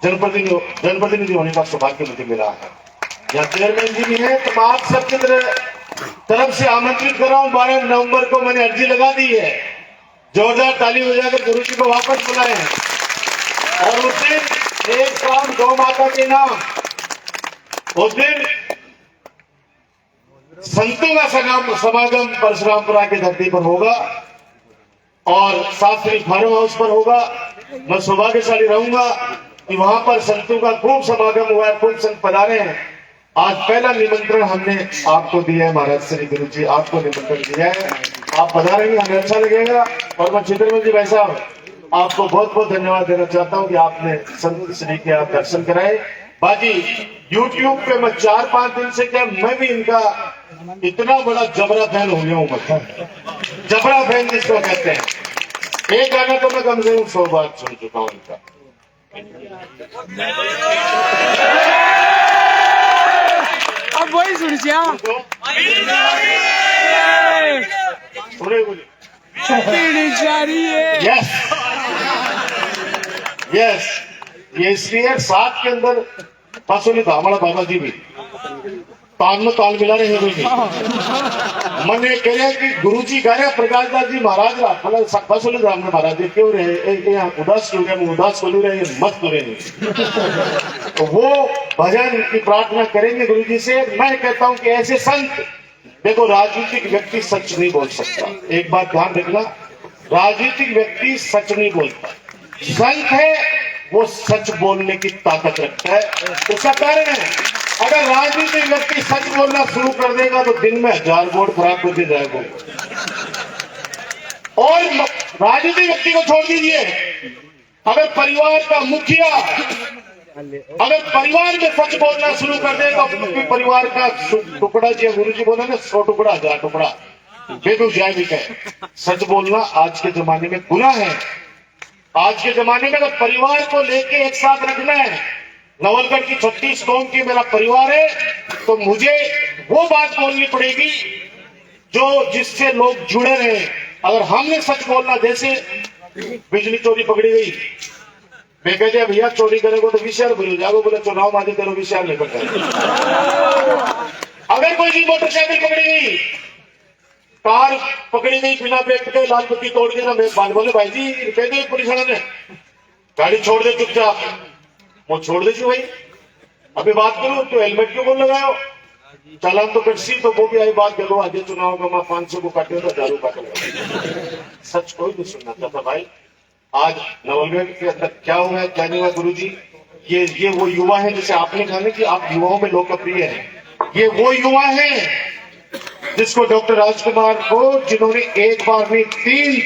जनप्रतिनिधि होने का सौभाग्य मुझे मिला है। यहाँ चेयरमैन जी भी है, तो मैं आप सबकी तरफ से आमंत्रित कर रहा हूं। 12 नवंबर को मैंने अर्जी लगा दी है, जोरदार ताली बजाकर गुरु जी को वापस बुलाएं और उस दिन एक काम गौ माता के नाम, उस दिन संतों का समागम परशुरामपुरा की धरती पर होगा और शास्त्री फार्म हाउस पर होगा। मैं सौभाग्यशाली रहूंगा कि वहां पर संतों का खूब समागम हुआ है, खूब संत पधारे हैं। आज पहला निमंत्रण हमने आपको दिया है, महाराज श्री गुरु जी आपको निमंत्रण दिया है, आप पधारेंगे, हमें अच्छा लगेगा। और मैं चित्रमन जी भाई साहब आपको बहुत बहुत धन्यवाद देना चाहता हूं कि आपने संत श्री के आप दर्शन कराए। बाकी YouTube पे मैं 4-5 दिन से क्या, मैं भी इनका इतना बड़ा जबरा फैन हो गया हूं, मतलब जबरा फैन जिसको कहते हैं। एक गाना तो मैं कम से कम 100 बार सुन चुका हूं इनका। अब वही सुन जा रही है। यस यस, ये इसलिए 7 के अंदर पासों था हमारा बाबा जी भी ताल में ताल मिला रहे हैं। मन ये कह रहे कि गुरु जी कह रहे प्रकाश दास जी महाराज मतलब महाराज जी क्यों रहे उदास क्यों रहे, उदास बोलू रहे मत तो रहे। तो वो भजन की प्रार्थना करेंगे गुरु जी से। मैं कहता हूं कि ऐसे संत, देखो राजनीतिक व्यक्ति सच नहीं बोल सकता, एक बात ध्यान रखना, राजनीतिक व्यक्ति सच नहीं बोलता। संत है वो सच बोलने की ताकत रखता है। उसका कारण है, अगर राजनीतिक व्यक्ति सच बोलना शुरू कर देगा तो दिन में 1000 वोट खराब करके जाएगा। और राजनीतिक व्यक्ति को छोड़ दीजिए, अगर परिवार का मुखिया अगर परिवार में सच बोलना शुरू कर देगा तो परिवार का टुकड़ा, जी गुरु जी बोला ना 100 टुकड़ा 1000 टुकड़ा बेबू जाए भी कहे। सच बोलना आज के जमाने में गुनाह है। आज के जमाने में अगर परिवार को लेके एक साथ रखना है, नवलगढ़ की 36 कौम की मेरा परिवार है, तो मुझे वो बात बोलनी पड़ेगी जो जिससे लोग जुड़े रहे। अगर हमने सच बोलना, जैसे बिजली चोरी पकड़ी गई, मैं कहते भैया चोरी करेगा तो विशाल बोलो जाओ, बोले चुनाव माजी करो विशाल नहीं पकड़ा। अगर कोई भी मोटरसाइकिल पकड़ी गई, कार पकड़ी गई बिना ब्रेक के, लाल बत्ती तोड़ के ना, मैं बात बोले भाई जी कह दे पुलिस वाले ने गाड़ी छोड़ दे चुपचाप, वो छोड़ दे भाई। अभी बात करूं तो हेलमेट क्यों बोल लगाओ, चालान तो कटसी, तो वो भी आई बात करो आज चुनाव का मैं 500 को काटे तो 1000 काटे। सच कोई नहीं सुनना चाहता भाई। आज नवलगढ़ के अंदर क्या हुआ है क्या नहीं हुआ गुरु जी, ये वो युवा है जिसे आपने कहा कि आप युवाओं में लोकप्रिय हैं। ये वो युवा है जिसको डॉक्टर राजकुमार को, जिन्होंने एक बार नहीं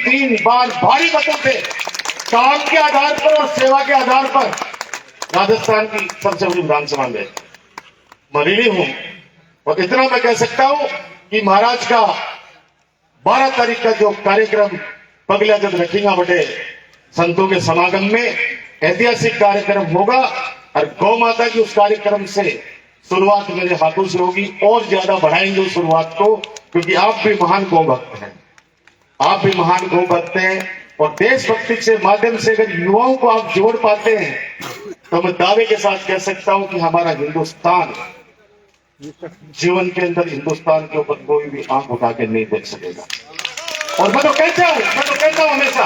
3 बार भारी मतों से काम के आधार पर और सेवा के आधार पर राजस्थान की सबसे बड़ी विधानसभा में मरीली हूं। और इतना मैं कह सकता हूं कि महाराज का 12 तारीख का जो कार्यक्रम पगला जब रखेगा बटे संतों के समागम में ऐतिहासिक कार्यक्रम होगा, और गौ माता की उस कार्यक्रम से शुरुआत मेरे हाथों से होगी। और ज्यादा बढ़ाएंगे उस शुरुआत को, क्योंकि आप भी महान गौ भक्त हैं, आप भी महान गौ भक्त हैं। और देशभक्ति के माध्यम से अगर युवाओं को आप जोड़ पाते हैं तो मैं दावे के साथ कह सकता हूं कि हमारा हिंदुस्तान, जीवन के अंदर हिंदुस्तान के ऊपर कोई भी आंख उठा के नहीं देख सकेगा। और मैं तो कहता हूं हमेशा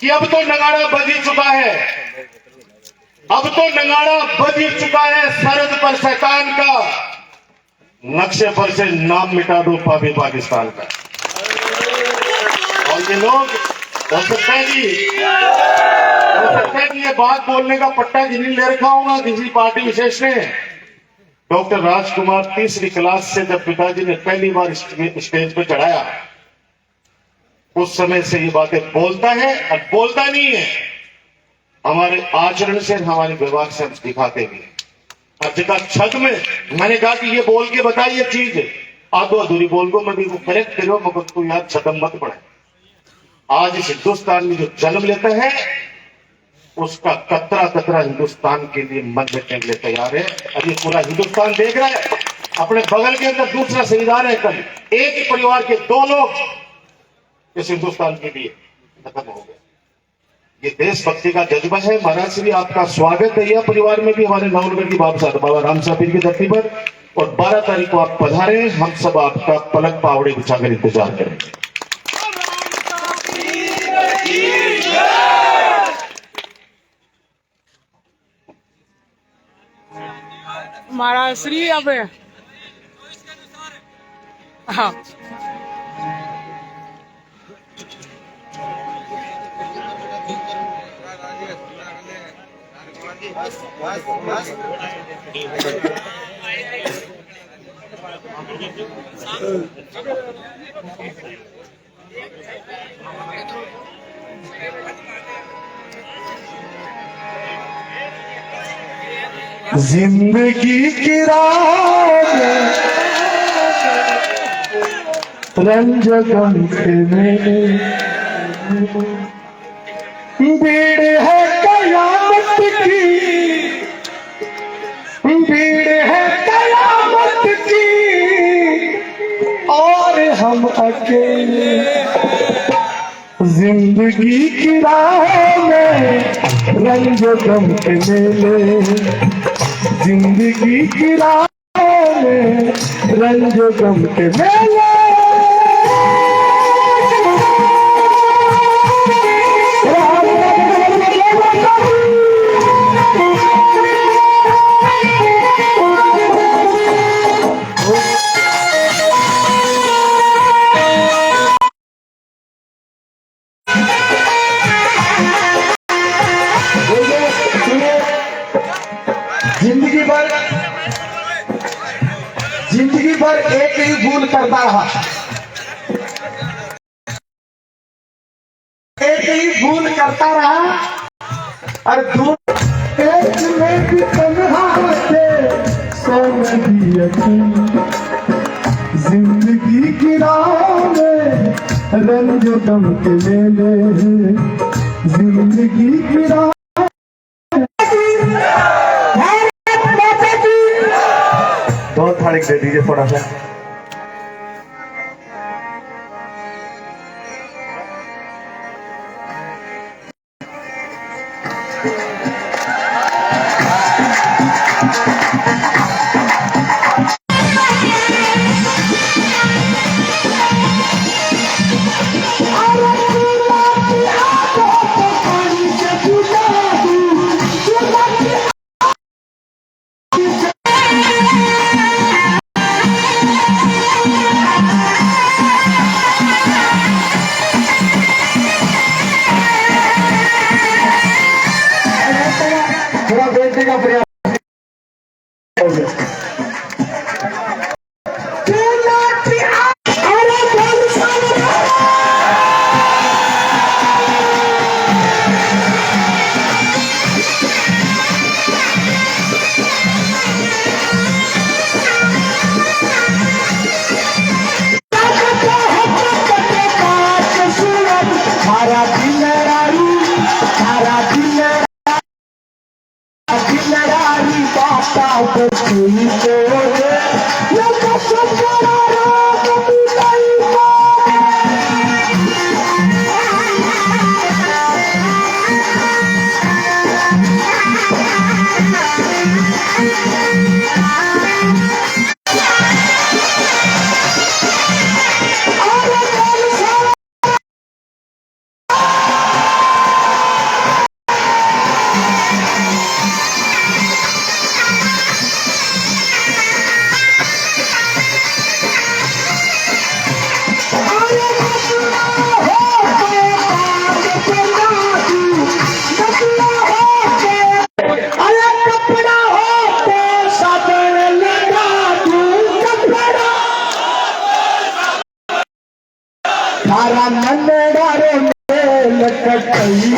कि अब तो नगाड़ा बज ही चुका है, अब तो नगाड़ा बज ही चुका है। सरहद पर शैतान का, नक्शे पर से नाम मिटा दो पाकिस्तान का। और ये लोग हो सकता है कि ये बात बोलने का पट्टा जिन्हें ले रखा होगा किसी पार्टी विशेष ने। डॉक्टर राजकुमार 3री क्लास से जब पिताजी ने पहली बार स्टेज पर चढ़ाया, उस समय से ये बातें बोलता है, और बोलता नहीं है, हमारे आचरण से, हमारे व्यवहार से हम दिखाते भी हैं। अब जगह छत में मैंने कहा कि ये बोल के बताइए चीज, आधो अधूरी बोल को मैं भी करेक्ट करो, मगर तू यार छदम मत पड़े। आज इस हिंदुस्तान में जो जन्म लेता है उसका कतरा कतरा हिंदुस्तान के लिए मन रखने के लिए तैयार है। और ये पूरा हिंदुस्तान देख रहा है अपने बगल के अंदर दूसरा संविधान है, कल एक ही परिवार के 2 लोग इस हिंदुस्तान के लिए खत्म हो गए। ये देशभक्ति का जज्बा है। महाराज श्री आपका स्वागत है यह परिवार में भी हमारे नवनगर की बाबा रामसा पीर की धरती पर। और 12 तारीख को आप पधारें, हम सब आपका पलक पावड़े बिछाकर इंतजार करेंगे। महाराज श्री यहाँ पे हाँ जिंदगी की राह में रंज गम के मेले भीड़ है कयामत की, भीड़ है कयामत की और हम अकेले। जिंदगी की राह में रंज गम के मेले, जिंदगी की राह में रंज गम के मेले। जिंदगी भर एक ही भूल करता रहा, एक ही भूल करता रहा और एक में भी तन्हा थे सो नदी यकीन। जिंदगी की राह में रंज गम के मेले, जिंदगी की राह। दो थाली दे दीजिए थोड़ा सा। का प्रयास तारा नन्हे में लटकई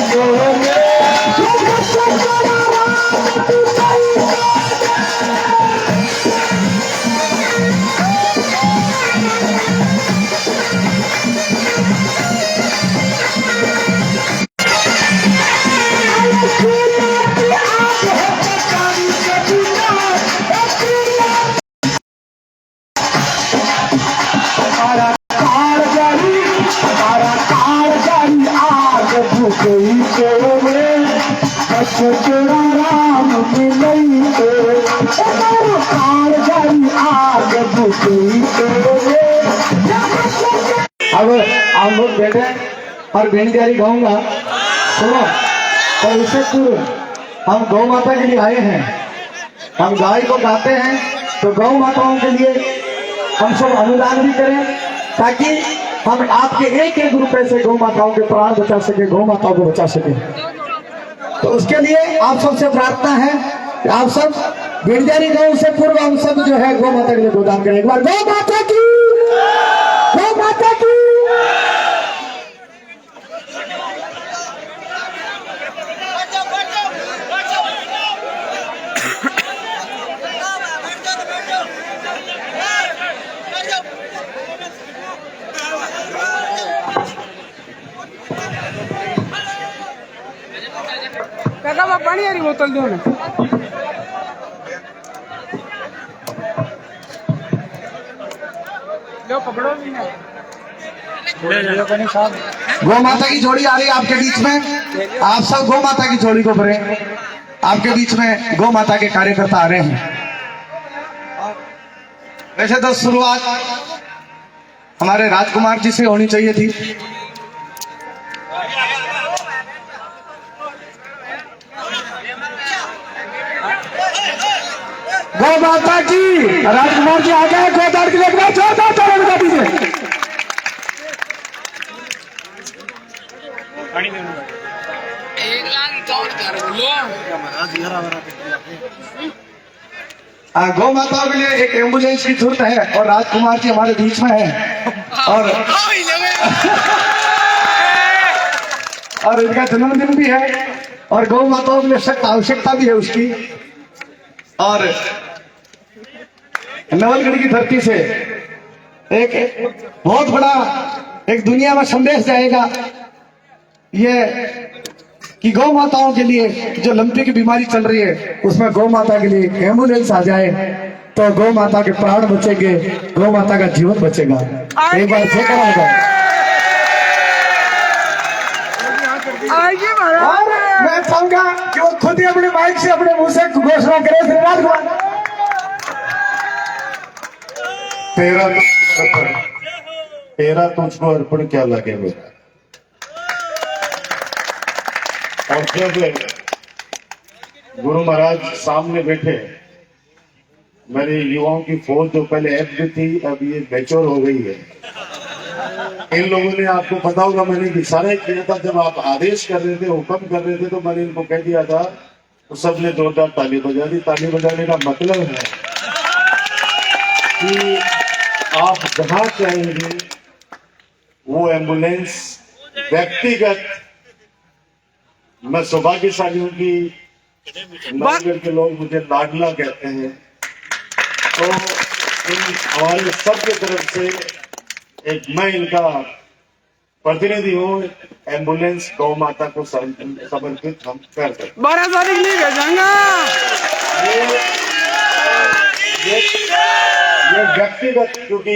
सचड़ा राम की लई मारो काल जाई आग बुझी अब आप लोग बैठे और बेनकारी गाऊंगा, सुनो। और उससे पूर्व हम गौ माता के लिए आए हैं, हम गाय को गाते हैं तो गौ माताओं के लिए हम सब अनुदान भी करें ताकि हम आपके एक एक रुपए से गौ माताओं के प्राण बचा सके, गौ माताओं को बचा सके। तो उसके लिए आप सबसे प्रार्थना है कि आप सब गिरजारी गौ से पूर्व हम सब जो है गौ माता के लिए गोदान करें। एक बार गौ माता की, गौ माता की। काका मैं पानी वाली बोतल दो ना। लो पकड़ो भी ना। गौ माता की जोड़ी आ रही है आपके बीच में, आप सब गौ माता की जोड़ी को भरें। आपके बीच में गौ माता के कार्यकर्ता आ रहे हैं। वैसे तो शुरुआत हमारे राजकुमार जी से होनी चाहिए थी, गौ माता की। राजकुमार जी आ गए गोदान के लिए, एक बार जोरदार ताली बजा दीजिए। एक लाख काउंट कर लो। गौ माताओं के लिए एक एम्बुलेंस की जरूरत है और राजकुमार जी हमारे बीच में है और इनका जन्मदिन भी है और गौ माताओं के लिए सख्त आवश्यकता भी है उसकी। और नवलगढ़ की धरती से एक बहुत बड़ा एक दुनिया में संदेश जाएगा ये कि गौ माताओं के लिए जो लंपी की बीमारी चल रही है उसमें गौ माता के लिए एम्बुलेंस आ जाए तो गौ माता के प्राण बचेंगे, गौ माता का जीवन बचेगा। एक बार जयकारा होगा। आइए महाराज। और मैं चाहूंगा कि वो खुद ही अपने माइक से अपने मुंह से घोषणा करे। श्री राजकुमार तेरा तुझको अर्पण क्या लगे मेरा। और जब गुरु महाराज सामने बैठे, मेरे युवाओं की फौज जो पहले एफ थी अब ये मैच्योर हो गई है। इन लोगों ने, आपको पता होगा, मैंने इशारा किया था जब आप आदेश कर रहे थे, हुक्म कर रहे थे, तो मैंने इनको कह दिया था, तो सबने जोरदार ताली बजा दी। ताली बजाने का मतलब है कि आप जहां चाहेंगे वो एम्बुलेंस व्यक्तिगत। मैं सौभाग्यशाली हूं कि नवलगढ़ के लोग मुझे लाडला कहते हैं, तो इन हमारे सबकी तरफ से एक मैं इनका प्रतिनिधि हूँ। एम्बुलेंस गौ माता को समर्पित हम कर दें। 12 तारीख नहीं भेजेंगे। ये व्यक्तिगत, क्योंकि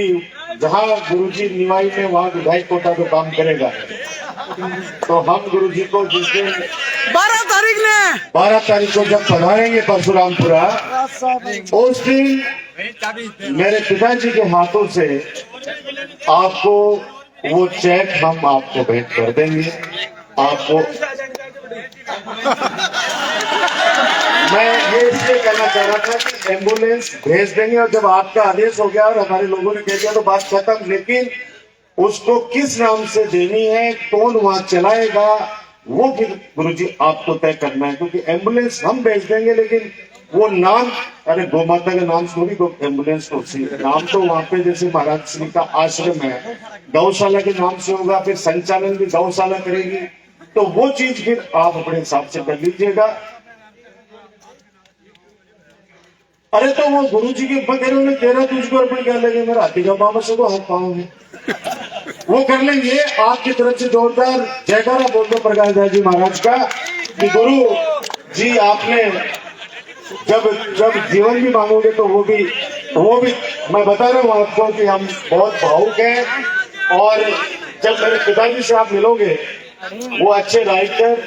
जहाँ गुरुजी निवाई में वहाँ विधायक कोटा तो काम करेगा, तो हम गुरुजी को जिस दिन 12 तारीख को जब पधारेंगे परशुरामपुरा, उस दिन मेरे पिताजी के हाथों से आपको वो चेक हम आपको भेंट कर देंगे। आपको मैं ये इसलिए कहना चाह रहा था कि एम्बुलेंस भेज देंगे और जब आपका आदेश हो गया और हमारे लोगों ने कह दिया तो बात खत्म। लेकिन उसको किस नाम से देनी है, कौन वहां चलाएगा, वो फिर गुरुजी आपको तय करना है। क्योंकि एम्बुलेंस हम भेज देंगे लेकिन वो नाम, अरे गौ माता के नाम से थोड़ी एम्बुलेंस को नाम तो वहां पे जैसे महाराज श्री का आश्रम है, गौशाला के नाम से होगा, फिर संचालन भी गौशाला करेगी, तो वो चीज फिर आप अपने हिसाब से कर लीजिएगा। अरे तो वो गुरुजी के बगैर में तेरा तुझको अर्पण क्या लगे, मेरा हाथी का बाबा से को हाथ पाओ है, वो कर लेंगे। आपकी तरफ से जोरदार जयकारा बोल दो प्रकाश दास जी महाराज का कि गुरु जी आपने जब जीवन भी मांगोगे तो वो भी मैं बता रहा हूँ आपको कि हम बहुत भावुक हैं। और जब मेरे पिताजी से आप मिलोगे वो अच्छे राइटर,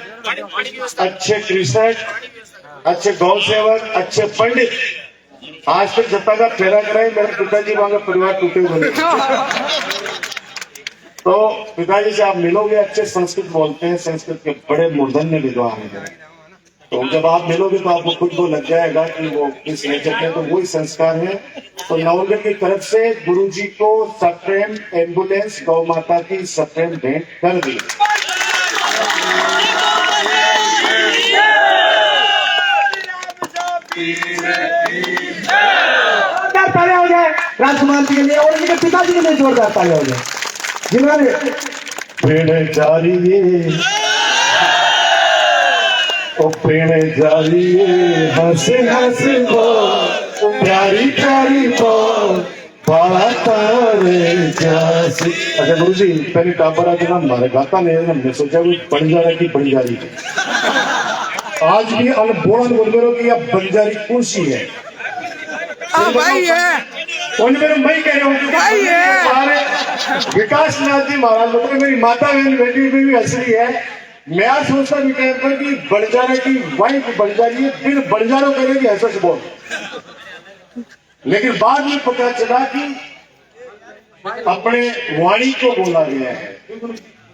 अच्छे कृषक, अच्छे गौ सेवक, अच्छे पंडित, आज तक जब तक आप फेरा कराए मेरे पिताजी वहां परिवार टूटे हुए। तो पिताजी से आप मिलोगे, अच्छे संस्कृत बोलते हैं, संस्कृत के बड़े मूर्धन्य विद्वान हैं। तो जब आप मिलोगे तो आपको खुद को लग जाएगा कि वो किस नेचर के, तो वही संस्कार है। तो नवलगढ़ की तरफ से गुरुजी को सप्रेम एम्बुलेंस गौ माता की सप्रेम भेंट कर दी। तालियां हो जाए राजकुमार जी के लिए और इनके पिताजी के लिए जोरदार तालियां हो जाए जिन्होंने पेड़ जारी ओ पेड़ जारी हंस हंस बो प्यारी प्यारी बो बड़ा तारे जासी। अच्छा गुरु जी पहले टापरा के नाम मारे गाता नहीं, हमने सोचा कोई बंजारा की बंजारी आज भी अनबोड़न बोल करो कि अब बंजारी कौन सी है। भाई है मैं कह रहा हूँ भाई है। हमारे विकास नाथ जी महाराज लोग मेरी माता बहन बेटी भी असली है। मैं आज सोचता भी कहता कि बंजारा की वाइफ बंजारी है, फिर बंजारों करेगी ऐसा से बोल। लेकिन बाद में पता चला कि अपने वाणी को बोला गया है,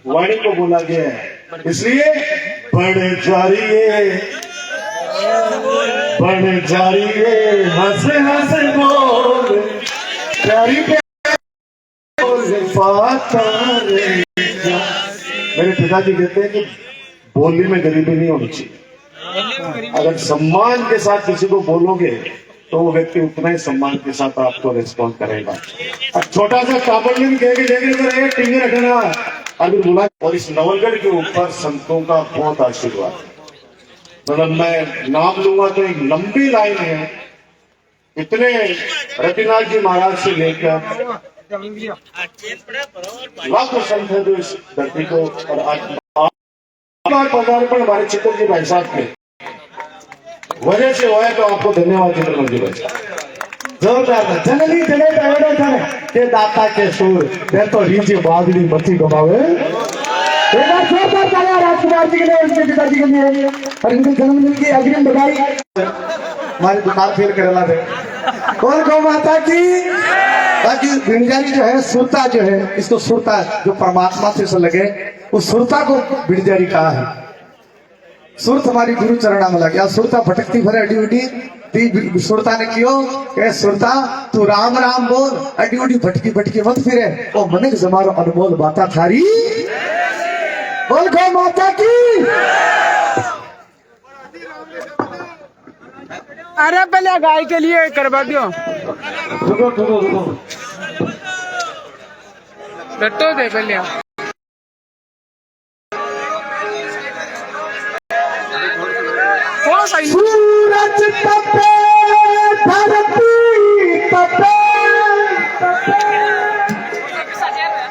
वाणी को बोला गया है, इसलिए बड़े जारी हंसे हंसे बोल प्यारी मेरे पिताजी कहते हैं कि बोलने में गरीबी नहीं होनी चाहिए। अगर सम्मान के साथ किसी को बोलोगे तो वो व्यक्ति उतना ही सम्मान के साथ आपको रिस्पॉन्ड करेगा। अब छोटा सा कापड़ में कह के देखेगा टीवी रखना अभी बोला। और इस नवलगढ़ के ऊपर संतों का बहुत आशीर्वाद है। मतलब मैं नाम लूंगा तो एक लंबी लाइन है, इतने रतिनाथ जी महाराज से लेकर लाखों संत है जो इस धरती को और आज पदार्पण हमारे चित्र जी भाई साहब के वजह से हुआ है। तो आपको धन्यवाद चित्रमन जी भाई जोरदार जननी जने पैदा करे के दाता के सुर ते तो रीजे बादली मती गवावे। एक बार जोरदार तालियां राजकुमार जी के लिए, उनके पिताजी के लिए और इनके जन्मदिन की अग्रिम बधाई। हमारी दुकान फेल करेला थे कौन गौ माता की। बाकी बिड़जारी जो है सुरता जो है, इसको सुरता जो परमात्मा से लगे उस सुरता को बिड़जारी कहा है। सुरत हमारी गुरु चरणा में लगे। सुरता भटकती भरे अड्डी उड्डी सुरता ने क्यों कहे सुरता तू राम राम बोल, अड्डी उड्डी भटकी भटकी मत फिरे, ओ मनक जमारो अनमोल बाता थारी बोल गौ माता की। अरे पहले गाय के लिए करवा दियो। रुको लट्टो दे पहले। सूरज तपे धरती तपे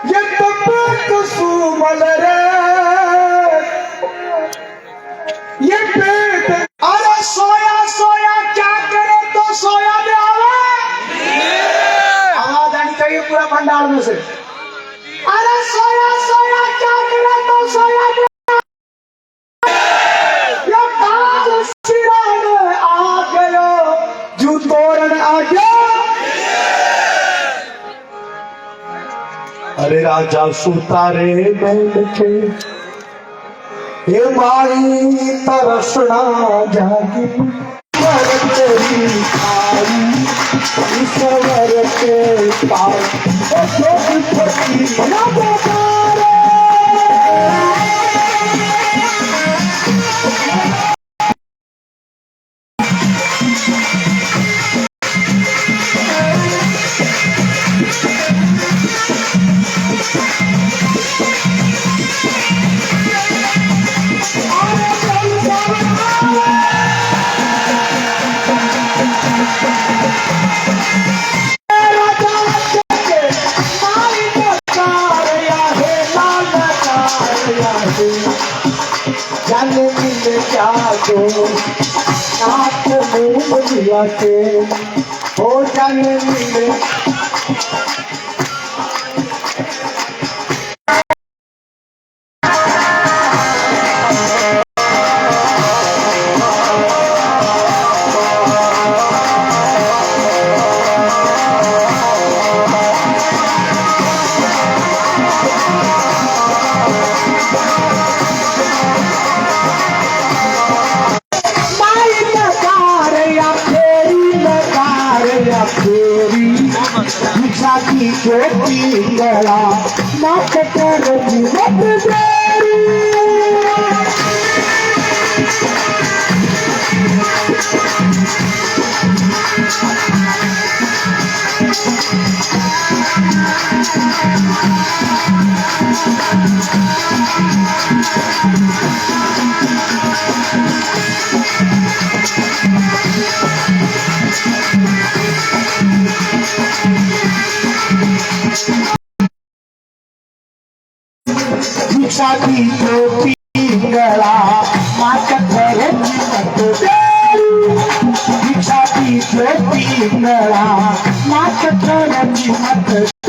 ये तपे कुसुमल रे ये पेट। अरे सोया सोया क्या करे तो सोया में आवे, आवाज आनी चाहिए पूरा पंडाल में से। अरे सोया सोया क्या करे तो सोया में अरे राजा सुता रे बैठे हे माई तरसना जागी तेरी आई ईश्वर के पास जाने मिले क्या दो नाथ मुँह दिया के हो जाने मिले। ज्योति गला मात कर मत देरी भिक्षा की ज्योति गला मात कर मत देरी भिक्षा की ज्योति गला मात कर मत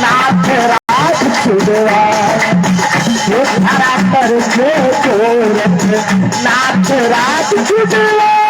नाथ रात छुड़वा नाथ रात छुड़वा